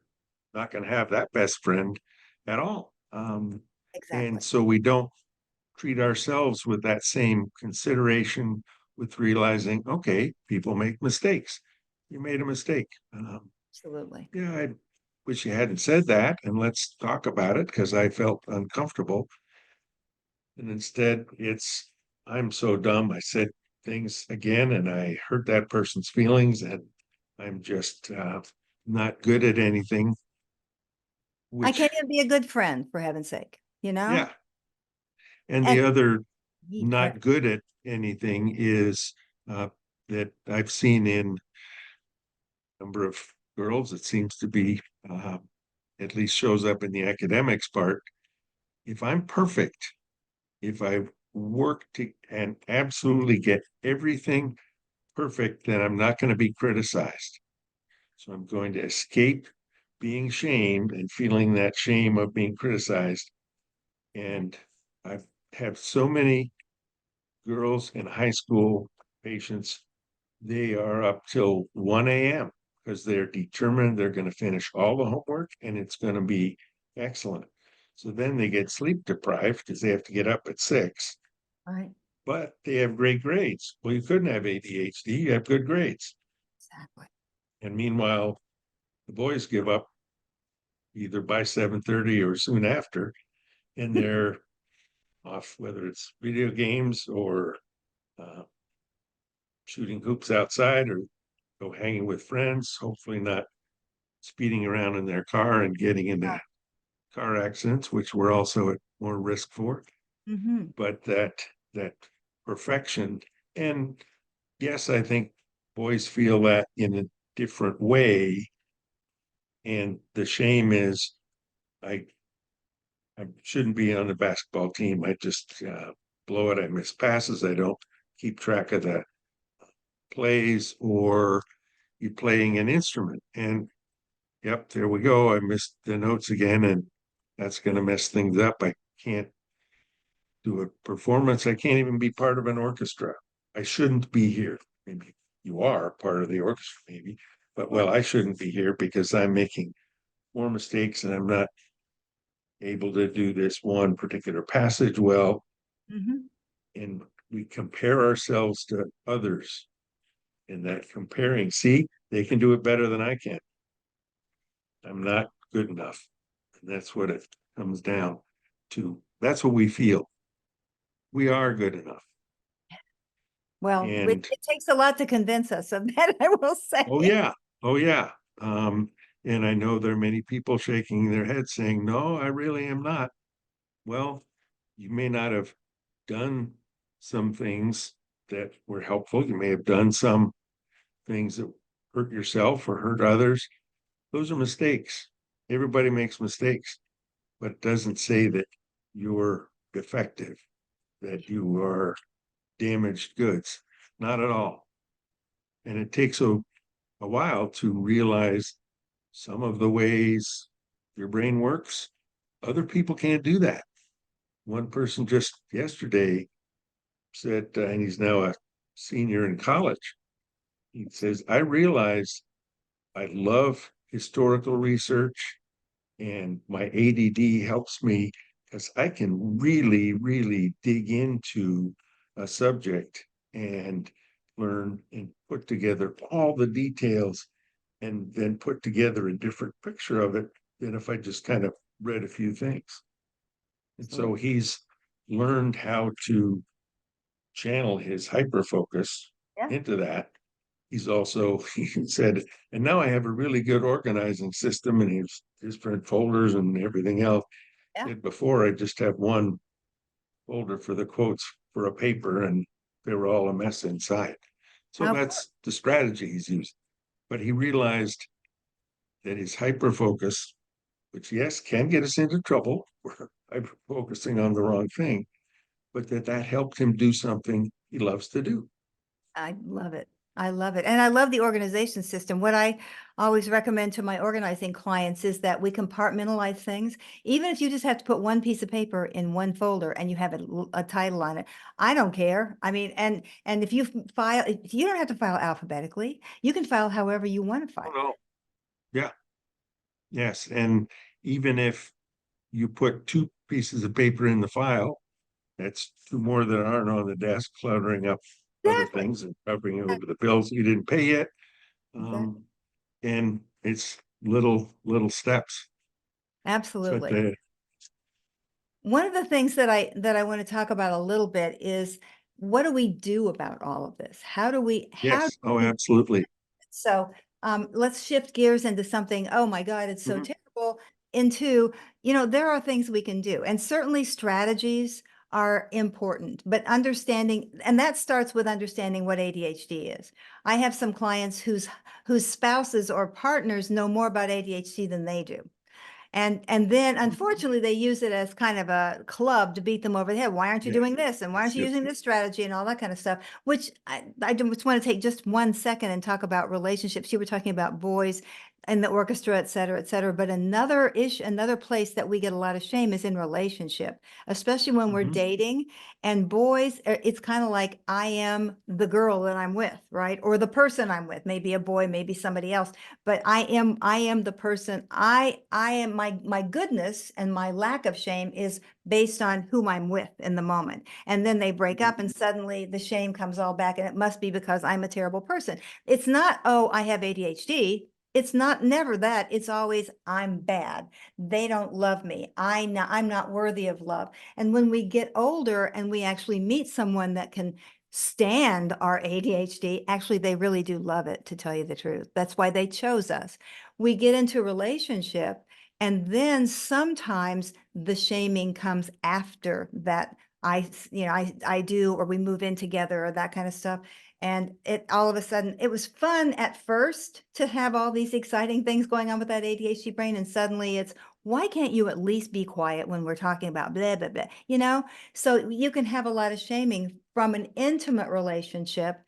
Speaker 1: not going to have that best friend at all. And
Speaker 2: Exactly.
Speaker 1: so we don't treat ourselves with that same consideration, with realizing, okay, people make mistakes. You made a mistake.
Speaker 2: Absolutely.
Speaker 1: Yeah, I wish you hadn't said that, and let's talk about it because I felt uncomfortable. And instead, it's, I'm so dumb. I said things again and I hurt that person's feelings, and I'm just not good at anything,
Speaker 2: I
Speaker 1: which,
Speaker 2: can't even be a good friend, for heaven's sake, you know?
Speaker 1: yeah. And the
Speaker 2: And
Speaker 1: other
Speaker 2: yeah,
Speaker 1: not good at anything is uh, that I've seen in a number of girls, it seems to be, uh, at least shows up in the academics part. If I'm perfect, if I work to and absolutely get everything perfect, then I'm not going to be criticized. So I'm going to escape being shamed and feeling that shame of being criticized. And I have so many girls in high school patients, they are up till 1 a.m. because they're determined they're going to finish all the homework and it's going to be excellent. So then they get sleep deprived because they have to get up at 6,
Speaker 2: right,
Speaker 1: but they have great grades. Well, you couldn't have ADHD, you have good grades.
Speaker 2: exactly.
Speaker 1: And meanwhile, the boys give up either by 7:30 or soon after, and they're off, whether it's video games or uh, shooting hoops outside or go hanging with friends, hopefully not speeding around in their car and getting into car accidents, which we're also at more risk for.
Speaker 2: Mm-hmm.
Speaker 1: But that perfection, and yes, I think boys feel that in a different way. And the shame is I I shouldn't be on the basketball team. I just blow it. I miss passes. I don't keep track of the plays, or you playing an instrument. And yep, there we go. I missed the notes again, and that's going to mess things up. I can't do a performance. I can't even be part of an orchestra. I shouldn't be here. Maybe you are part of the orchestra, maybe, but well, I shouldn't be here because I'm making more mistakes and I'm not able to do this one particular passage well,
Speaker 2: Mhm.
Speaker 1: and we compare ourselves to others. In that comparing, see, they can do it better than I can. I'm not good enough. And that's what it comes down to. That's what we feel. We are good enough.
Speaker 2: Well,
Speaker 1: And
Speaker 2: it takes a lot to convince us of that, I will say.
Speaker 1: oh yeah, oh yeah. And I know there are many people shaking their heads saying, no, I really am not. Well, you may not have done some things that were helpful. You may have done some things that hurt yourself or hurt others. Those are mistakes. Everybody makes mistakes, but it doesn't say that you're defective, that you are damaged goods. Not at all. And it takes a while to realize some of the ways your brain works. Other people can't do that. One person just yesterday said, and he's now a senior in college, he says, I realize I love historical research and my ADD helps me because I can really, really dig into a subject and learn and put together all the details and then put together a different picture of it than if I just kind of read a few things. And so he's learned how to channel his hyper focus
Speaker 2: Yeah.
Speaker 1: into that. He's also, he said, and now I have a really good organizing system and his different folders and everything else.
Speaker 2: Yeah.
Speaker 1: Before I just have one folder for the quotes for a paper and they were all a mess inside. So
Speaker 2: Of
Speaker 1: that's the strategy he's used. But he realized that his hyper focus, which yes, can get us into trouble, we're hyper focusing on the wrong thing, but that helped him do something he loves to do.
Speaker 2: I love it. I love it. And I love the organization system. What I always recommend to my organizing clients is that we compartmentalize things. Even if you just have to put one piece of paper in one folder and you have a title on it, I don't care. I mean, and if you file, you don't have to file alphabetically. You can file however you want to
Speaker 1: Oh
Speaker 2: file.
Speaker 1: no. Yeah. Yes. And even if you put two pieces of paper in the file, that's two more that aren't on the desk, cluttering up other
Speaker 2: Exactly.
Speaker 1: things and covering over the bills you didn't pay yet.
Speaker 2: Exactly.
Speaker 1: And it's little steps. But
Speaker 2: Absolutely. One of the things that I want to talk about a little bit is what do we do about all of this? How do
Speaker 1: yes, oh,
Speaker 2: we
Speaker 1: absolutely.
Speaker 2: So let's shift gears into something, oh my God, it's so
Speaker 1: Mhm.
Speaker 2: terrible, into, there are things we can do. And certainly strategies are important, but understanding, and that starts with understanding what ADHD is. I have some clients whose spouses or partners know more about ADHD than they do. And then unfortunately they use it as kind of a club to beat them over the head. Why aren't you
Speaker 1: Yeah,
Speaker 2: doing this? And why aren't you
Speaker 1: yes.
Speaker 2: using this strategy and all that kind of stuff? Which I just want to take just 1 second and talk about relationships. You were talking about boys and the orchestra, et cetera, et cetera. But another place that we get a lot of shame is in relationship, especially when we're
Speaker 1: Mhm.
Speaker 2: dating. And boys, it's kind of like I am the girl that I'm with, right? Or the person I'm with, maybe a boy, maybe somebody else, but I am the person. I am my goodness, and my lack of shame is based on whom I'm with in the moment. And then they break up and suddenly the shame comes all back, and it must be because I'm a terrible person. It's not, oh, I have ADHD. It's not, never that. It's always, I'm bad. They don't love me. I'm not worthy of love. And when we get older and we actually meet someone that can stand our ADHD, actually, they really do love it, to tell you the truth. That's why they chose us. We get into a relationship, and then sometimes the shaming comes after that. I do, or we move in together, or that kind of stuff. And it all of a sudden, it was fun at first to have all these exciting things going on with that ADHD brain. And suddenly it's, why can't you at least be quiet when we're talking about blah, blah, blah, So you can have a lot of shaming from an intimate relationship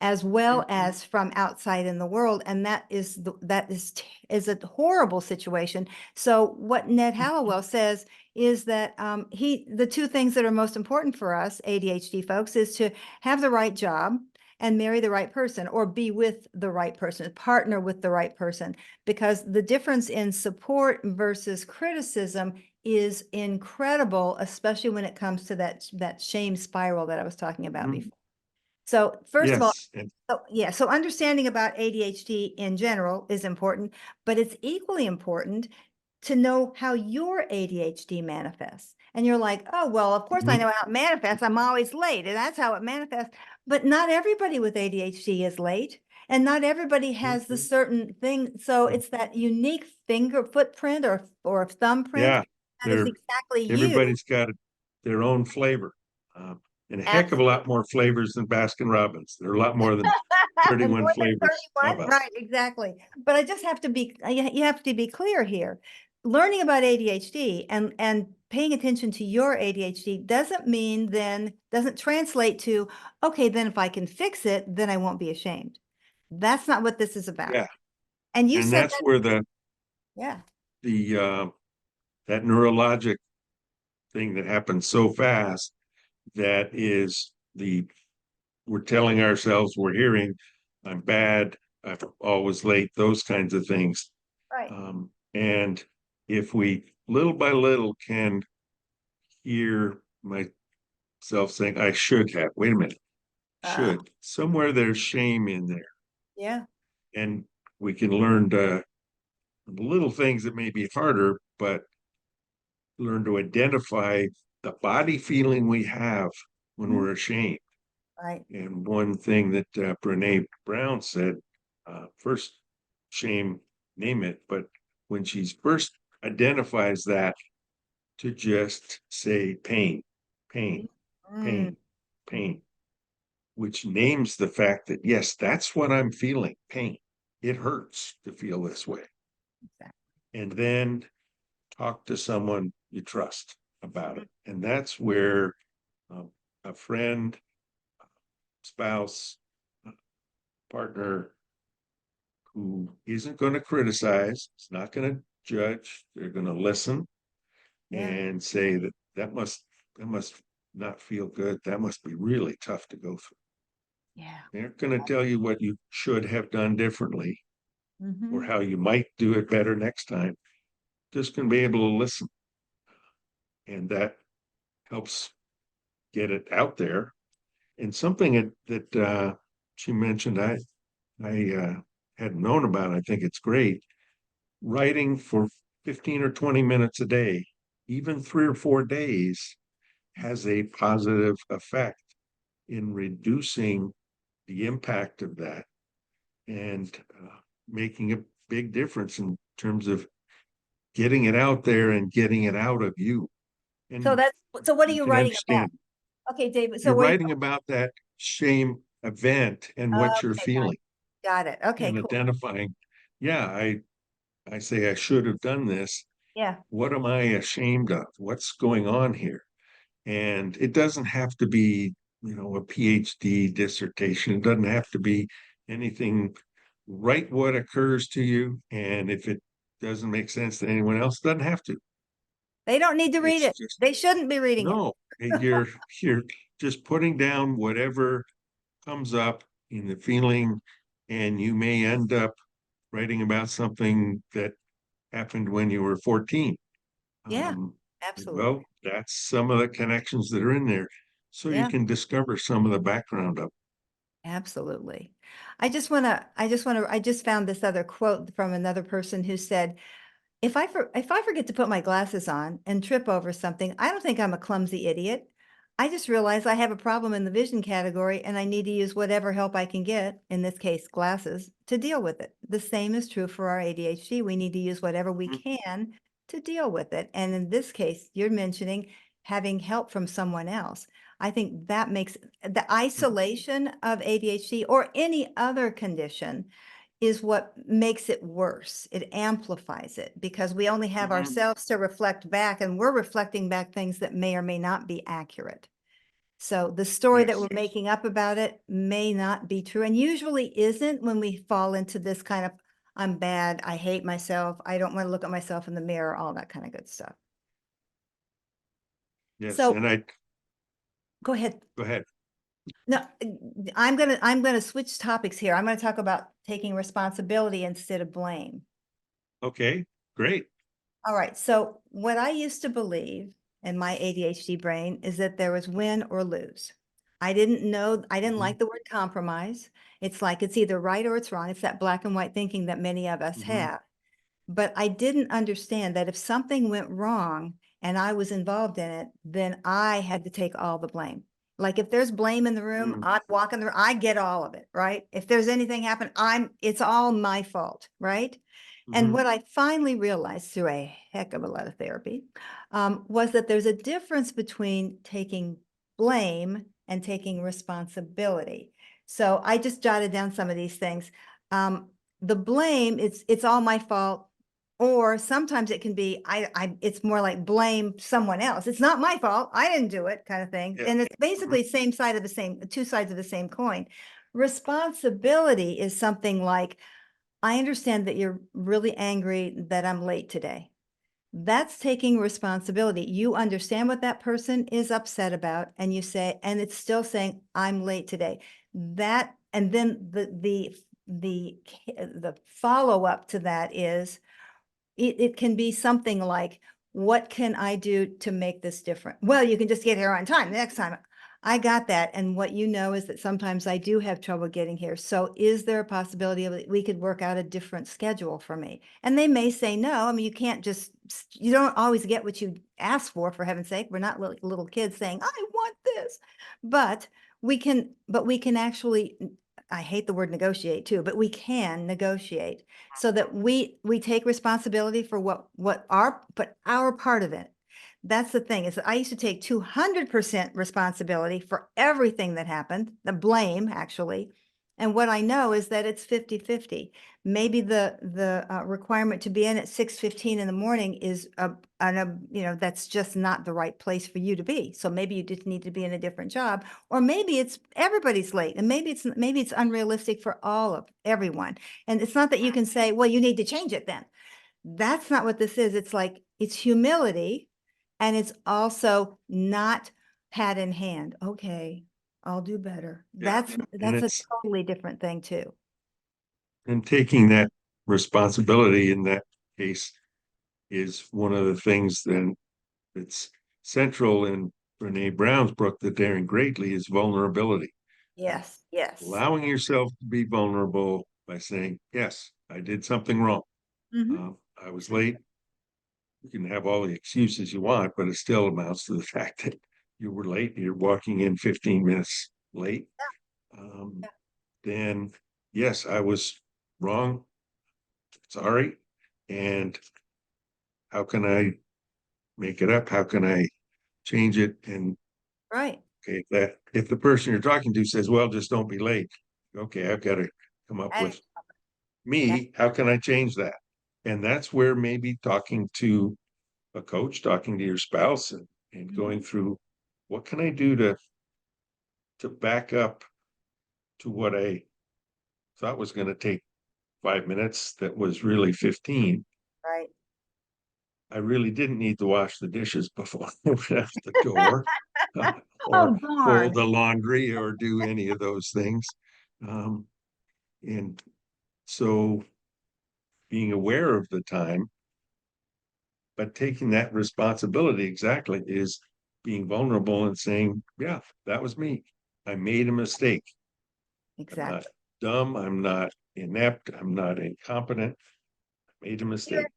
Speaker 2: as well as from outside in the world. And is a horrible situation. So what Ned Hallowell says is that the two things that are most important for us ADHD folks is to have the right job and marry the right person, or be with the right person, partner with the right person, because the difference in support versus criticism is incredible, especially when it comes to that shame spiral that I was talking about
Speaker 1: Mhm.
Speaker 2: before. So first of all,
Speaker 1: Yes, and
Speaker 2: so understanding about ADHD in general is important, but it's equally important to know how your ADHD manifests. And you're like, oh, well, of course I
Speaker 1: mhm,
Speaker 2: know how it manifests. I'm always late, and that's how it manifests. But not everybody with ADHD is late, and not everybody has the
Speaker 1: mhm,
Speaker 2: certain thing. So
Speaker 1: mhm.
Speaker 2: it's that unique finger footprint or thumbprint
Speaker 1: Yeah,
Speaker 2: that is
Speaker 1: they're
Speaker 2: exactly you.
Speaker 1: everybody's got their own flavor, um, and a heck of a lot
Speaker 2: Absolutely.
Speaker 1: more flavors than Baskin Robbins. There are a lot more than
Speaker 2: And
Speaker 1: 31
Speaker 2: more than
Speaker 1: flavors of
Speaker 2: 31,
Speaker 1: us.
Speaker 2: right, exactly. But I just have to be, you have to be clear here. Learning about ADHD and paying attention to your ADHD doesn't translate to, okay, then if I can fix it, then I won't be ashamed. That's not what this is about.
Speaker 1: Yeah,
Speaker 2: And you
Speaker 1: and
Speaker 2: said
Speaker 1: that's
Speaker 2: that,
Speaker 1: where
Speaker 2: yeah,
Speaker 1: the that neurologic thing that happens so fast, that is the we're telling ourselves, we're hearing, I'm bad, I'm always late, those kinds of things.
Speaker 2: right.
Speaker 1: And if we little by little can hear myself saying, I should have, wait a minute,
Speaker 2: Uh,
Speaker 1: should, somewhere there's shame in there.
Speaker 2: yeah.
Speaker 1: And we can learn to little things that may be harder, but learn to identify the body feeling we have when
Speaker 2: Mhm.
Speaker 1: we're ashamed.
Speaker 2: Right.
Speaker 1: And one thing that Brene Brown said, first, shame, name it, but when she's first identifies that, to just say pain, pain,
Speaker 2: Mm,
Speaker 1: pain, pain, which names the fact that, yes, that's what I'm feeling, pain. It hurts to feel this way.
Speaker 2: exactly.
Speaker 1: And then talk to someone you trust about it. And that's where um, a friend, spouse, partner who isn't going to criticize, is not going to judge, they're going to listen
Speaker 2: Yeah.
Speaker 1: and say that must not feel good. That must be really tough to go through.
Speaker 2: Yeah.
Speaker 1: They're going to tell you what you should have done differently or
Speaker 2: Hmm.
Speaker 1: how you might do it better next time. Just going to be able to listen. And that helps get it out there. And something that she mentioned, I hadn't known about. I think it's great. Writing for 15 or 20 minutes a day, even 3 or 4 days, has a positive effect in reducing the impact of that and making a big difference in terms of getting it out there and getting it out of you.
Speaker 2: So
Speaker 1: And
Speaker 2: that's, so what are
Speaker 1: you
Speaker 2: you
Speaker 1: can
Speaker 2: writing about?
Speaker 1: understand
Speaker 2: Okay, David. So
Speaker 1: you're
Speaker 2: where,
Speaker 1: writing about that shame event and what you're
Speaker 2: okay,
Speaker 1: feeling
Speaker 2: got it. Okay,
Speaker 1: and
Speaker 2: cool.
Speaker 1: identifying, yeah, I say I should have done this.
Speaker 2: Yeah.
Speaker 1: What am I ashamed of? What's going on here? And it doesn't have to be, a PhD dissertation. It doesn't have to be anything. Write what occurs to you. And if it doesn't make sense to anyone else, it doesn't have to.
Speaker 2: They don't need to read
Speaker 1: It's
Speaker 2: it.
Speaker 1: just,
Speaker 2: They shouldn't be reading it.
Speaker 1: no, you're just putting down whatever comes up in the feeling, and you may end up writing about something that happened when you were 14.
Speaker 2: Yeah,
Speaker 1: Um,
Speaker 2: absolutely.
Speaker 1: well, that's some of the connections that are in there. So you
Speaker 2: Yeah,
Speaker 1: can discover some of the background of.
Speaker 2: absolutely. I just found this other quote from another person who said, if I forget to put my glasses on and trip over something, I don't think I'm a clumsy idiot. I just realize I have a problem in the vision category and I need to use whatever help I can get, in this case, glasses, to deal with it. The same is true for our ADHD. We need to use whatever we
Speaker 1: Mhm,
Speaker 2: can to deal with it. And in this case, you're mentioning having help from someone else. I think that makes the
Speaker 1: mhm,
Speaker 2: isolation of ADHD or any other condition is what makes it worse. It amplifies it because we only have
Speaker 1: mhm.
Speaker 2: ourselves to reflect back, and we're reflecting back things that may or may not be accurate. So the story that we're
Speaker 1: Yes.
Speaker 2: making up about it may not be true, and usually isn't when we fall into this kind of, I'm bad, I hate myself, I don't want to look at myself in the mirror, all that kind of good stuff.
Speaker 1: Yes.
Speaker 2: So
Speaker 1: And I
Speaker 2: go ahead.
Speaker 1: go ahead.
Speaker 2: No, I'm gonna switch topics here. I'm gonna talk about taking responsibility instead of blame.
Speaker 1: Okay, great.
Speaker 2: All right. So what I used to believe in my ADHD brain is that there was win or lose. I didn't
Speaker 1: Mhm,
Speaker 2: like the word compromise. It's like it's either right or it's wrong. It's that black and white thinking that many of us
Speaker 1: mhm,
Speaker 2: have. But I didn't understand that if something went wrong and I was involved in it, then I had to take all the blame. Like if there's blame in the room,
Speaker 1: mm,
Speaker 2: I walk in the room, I get all of it, right? If there's anything happen, it's all my fault, right? And
Speaker 1: mhm,
Speaker 2: what I finally realized through a heck of a lot of therapy was that there's a difference between taking blame and taking responsibility. So I just jotted down some of these things. The blame, it's all my fault. Or sometimes it can be, it's more like blame someone else. It's not my fault. I didn't do it kind of thing.
Speaker 1: yeah,
Speaker 2: And it's
Speaker 1: mhm,
Speaker 2: basically two sides of the same coin. Responsibility is something like, I understand that you're really angry that I'm late today. That's taking responsibility. You understand what that person is upset about, and you say, and it's still saying, I'm late today. That, and then the follow-up to that is, it can be something like, what can I do to make this different? Well, you can just get here on time the next time. I got that. And what you know is that sometimes I do have trouble getting here. So is there a possibility of we could work out a different schedule for me? And they may say no. I mean, you don't always get what you ask for heaven's sake. We're not little kids saying, I want this. But we can actually, I hate the word negotiate too, but we can negotiate so that we take responsibility for our part of it. That's the thing, is that I used to take 200% responsibility for everything that happened, the blame actually. And what I know is that it's 50-50. Maybe the requirement to be in at 6:15 in the morning is that's just not the right place for you to be. So maybe you just need to be in a different job, or maybe it's everybody's late, and maybe it's unrealistic for everyone. And it's not that you can say, well, you need to change it then. That's not what this is. It's like, it's humility, and it's also not pat in hand. Okay, I'll do better.
Speaker 1: yeah. And
Speaker 2: That's a totally different thing too.
Speaker 1: taking that responsibility in that case is one of the things that's central in Brene Brown's book, The Daring Greatly, is vulnerability. Uh,
Speaker 2: Yes, yes.
Speaker 1: allowing yourself to be vulnerable by saying, yes, I did something wrong.
Speaker 2: Mhm.
Speaker 1: I was late. You can have all the excuses you want, but it still amounts to the fact that you were late. You're walking in 15 minutes late. Um, then, yes, I was wrong. Sorry. And how can I make it up? How can I change it? And
Speaker 2: Right.
Speaker 1: okay, if the person you're talking to says, well, just don't be late. Okay, I've got to come up
Speaker 2: And
Speaker 1: with me. How can I change that? And that's where maybe talking to a coach, talking to your spouse and
Speaker 2: Mhm.
Speaker 1: going through what can I do to back up to what I thought was going to take 5 minutes that was really 15.
Speaker 2: Right.
Speaker 1: I really didn't need to wash the dishes before I went out the door, or
Speaker 2: Oh,
Speaker 1: fold
Speaker 2: darn.
Speaker 1: the laundry or do any of those things. Um, and so being aware of the time, but taking that responsibility exactly is being vulnerable and saying, yeah, that was me. I made a mistake. I'm not
Speaker 2: Exactly.
Speaker 1: dumb. I'm not inept. I'm not incompetent. I made a
Speaker 2: You're
Speaker 1: mistake.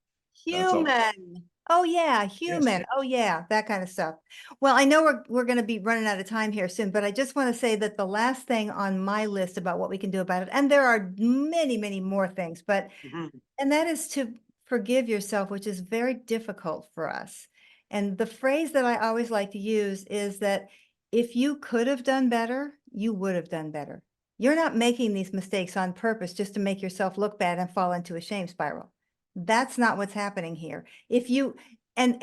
Speaker 1: That's all.
Speaker 2: human. Oh yeah,
Speaker 1: Yes.
Speaker 2: human. Oh yeah, that kind of stuff. Well, I know we're going to be running out of time here soon, but I just want to say that the last thing on my list about what we can do about it, and there are many, many more things,
Speaker 1: Mhm.
Speaker 2: and that is to forgive yourself, which is very difficult for us. And the phrase that I always like to use is that if you could have done better, you would have done better. You're not making these mistakes on purpose just to make yourself look bad and fall into a shame spiral. That's not what's happening here. If you and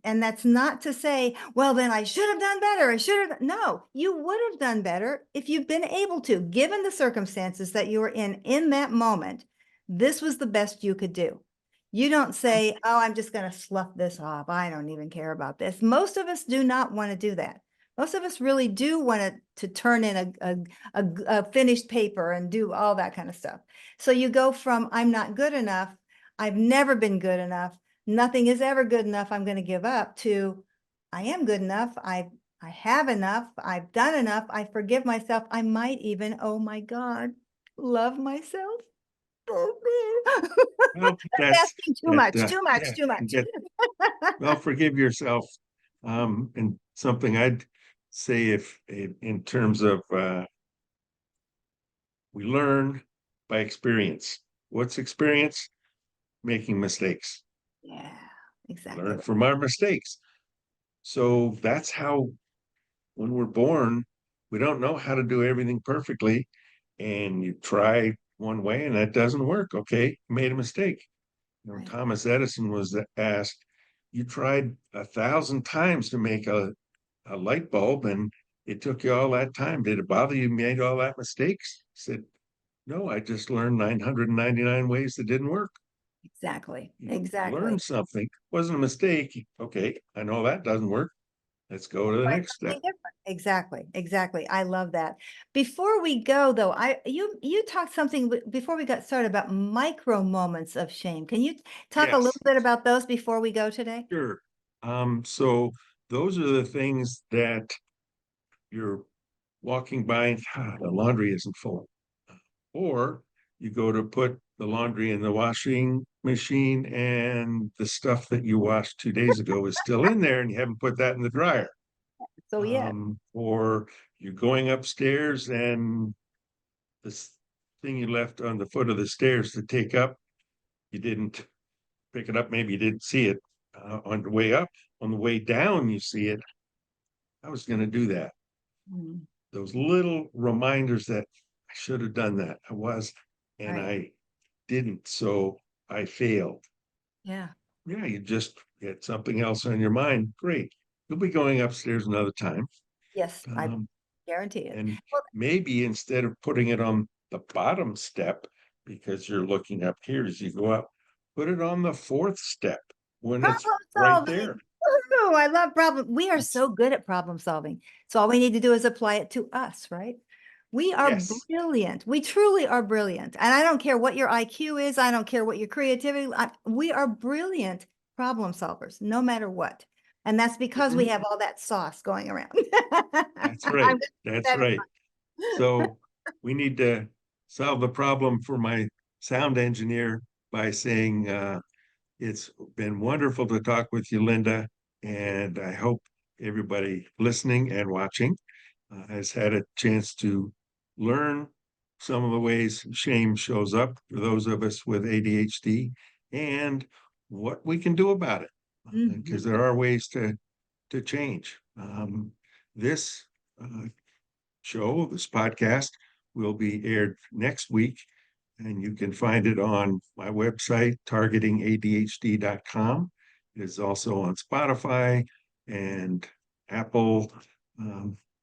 Speaker 2: that's not to say, well, then I should have done better. I should have. No, you would have done better if you've been able to, given the circumstances that you were in that moment. This was the best you could do. You don't say, oh, I'm just going to slough this off. I don't even care about this. Most of us do not want to do that. Most of us really do want to turn in a finished paper and do all that kind of stuff. So you go from, I'm not good enough, I've never been good enough, nothing is ever good enough, I'm going to give up, to I am good enough. I have enough. I've done enough. I forgive myself. I might even, oh my God, love myself.
Speaker 1: Well,
Speaker 2: That's asking too much, too much,
Speaker 1: yeah,
Speaker 2: too
Speaker 1: and
Speaker 2: much.
Speaker 1: well, forgive yourself. And something I'd say, if in terms of we learn by experience. What's experience? Making mistakes.
Speaker 2: Yeah, exactly.
Speaker 1: Learn from our mistakes. So that's how, when we're born, we don't know how to do everything perfectly. And you try one way and that doesn't work. Okay, you made a mistake.
Speaker 2: Right.
Speaker 1: Thomas Edison was asked, you tried 1,000 times to make a light bulb and it took you all that time. Did it bother you made all that mistakes? He said, no, I just learned 999 ways that didn't work.
Speaker 2: Exactly.
Speaker 1: Learn
Speaker 2: Exactly.
Speaker 1: something. Wasn't a mistake. Okay, I know that doesn't work. Let's go to the
Speaker 2: Try
Speaker 1: next step.
Speaker 2: something different. Exactly. Exactly. I love that. Before we go though, you talked something before we got started about micro moments of shame. Can you talk a little
Speaker 1: Yes,
Speaker 2: bit about those before we go today?
Speaker 1: sure. So those are the things that you're walking by and the laundry isn't full. Or you go to put the laundry in the washing machine and the stuff that you washed 2 days ago is still in there and you haven't put that in the dryer.
Speaker 2: So yeah.
Speaker 1: Or you're going upstairs and this thing you left on the foot of the stairs to take up, you didn't pick it up. Maybe you didn't see it on the way up. On the way down, you see it. I was going to do that.
Speaker 2: Mm,
Speaker 1: Those little reminders that I should have done that. I was, and
Speaker 2: right.
Speaker 1: I didn't. So I failed.
Speaker 2: Yeah.
Speaker 1: Yeah, you just get something else on your mind. Great. You'll be going upstairs another time.
Speaker 2: Yes, I
Speaker 1: Um,
Speaker 2: guarantee it.
Speaker 1: and
Speaker 2: Well,
Speaker 1: maybe instead of putting it on the bottom step, because you're looking up here as you go up, put it on the fourth step when it's
Speaker 2: problem
Speaker 1: right there.
Speaker 2: solving. Woohoo, I love problem. We are
Speaker 1: It's,
Speaker 2: so good at problem solving. So all we need to do is apply it to us, right? We are
Speaker 1: yes.
Speaker 2: brilliant. We truly are brilliant. And I don't care what your IQ is. I don't care what your creativity. We are brilliant problem solvers, no matter what. And that's because we
Speaker 1: Mhm.
Speaker 2: have all that sauce going around.
Speaker 1: That's
Speaker 2: I'm
Speaker 1: right.
Speaker 2: gonna keep
Speaker 1: That's
Speaker 2: that in
Speaker 1: right. So we need to solve the problem for my sound engineer by saying, it's been wonderful to talk with you, Linda. And I hope everybody listening and watching has had a chance to learn some of the ways shame shows up for those of us with ADHD and what we can do about it. Because
Speaker 2: mind.
Speaker 1: there are ways to change. This show, this podcast, will be aired next week, and you can find it on my website, targetingadhd.com. It is also on Spotify and Apple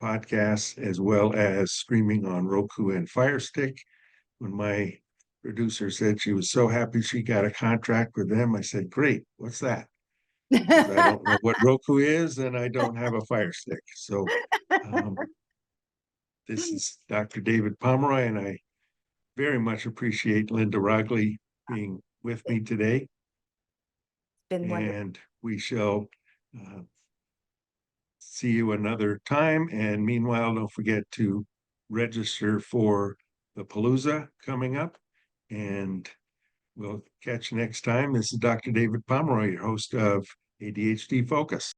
Speaker 1: podcasts, as well as streaming on Roku and Fire Stick. When my producer said she was so happy she got a contract with them, I said, great, what's that? Because I don't know what Roku is and I don't have a Fire Stick. So this is Dr. David Pomeroy, and I very much appreciate Linda Roggli being with me today.
Speaker 2: Been wonderful.
Speaker 1: And we shall see you another time. And meanwhile, don't forget to register for the Palooza coming up. And we'll catch you next time. This is Dr. David Pomeroy, your host of ADHD Focus.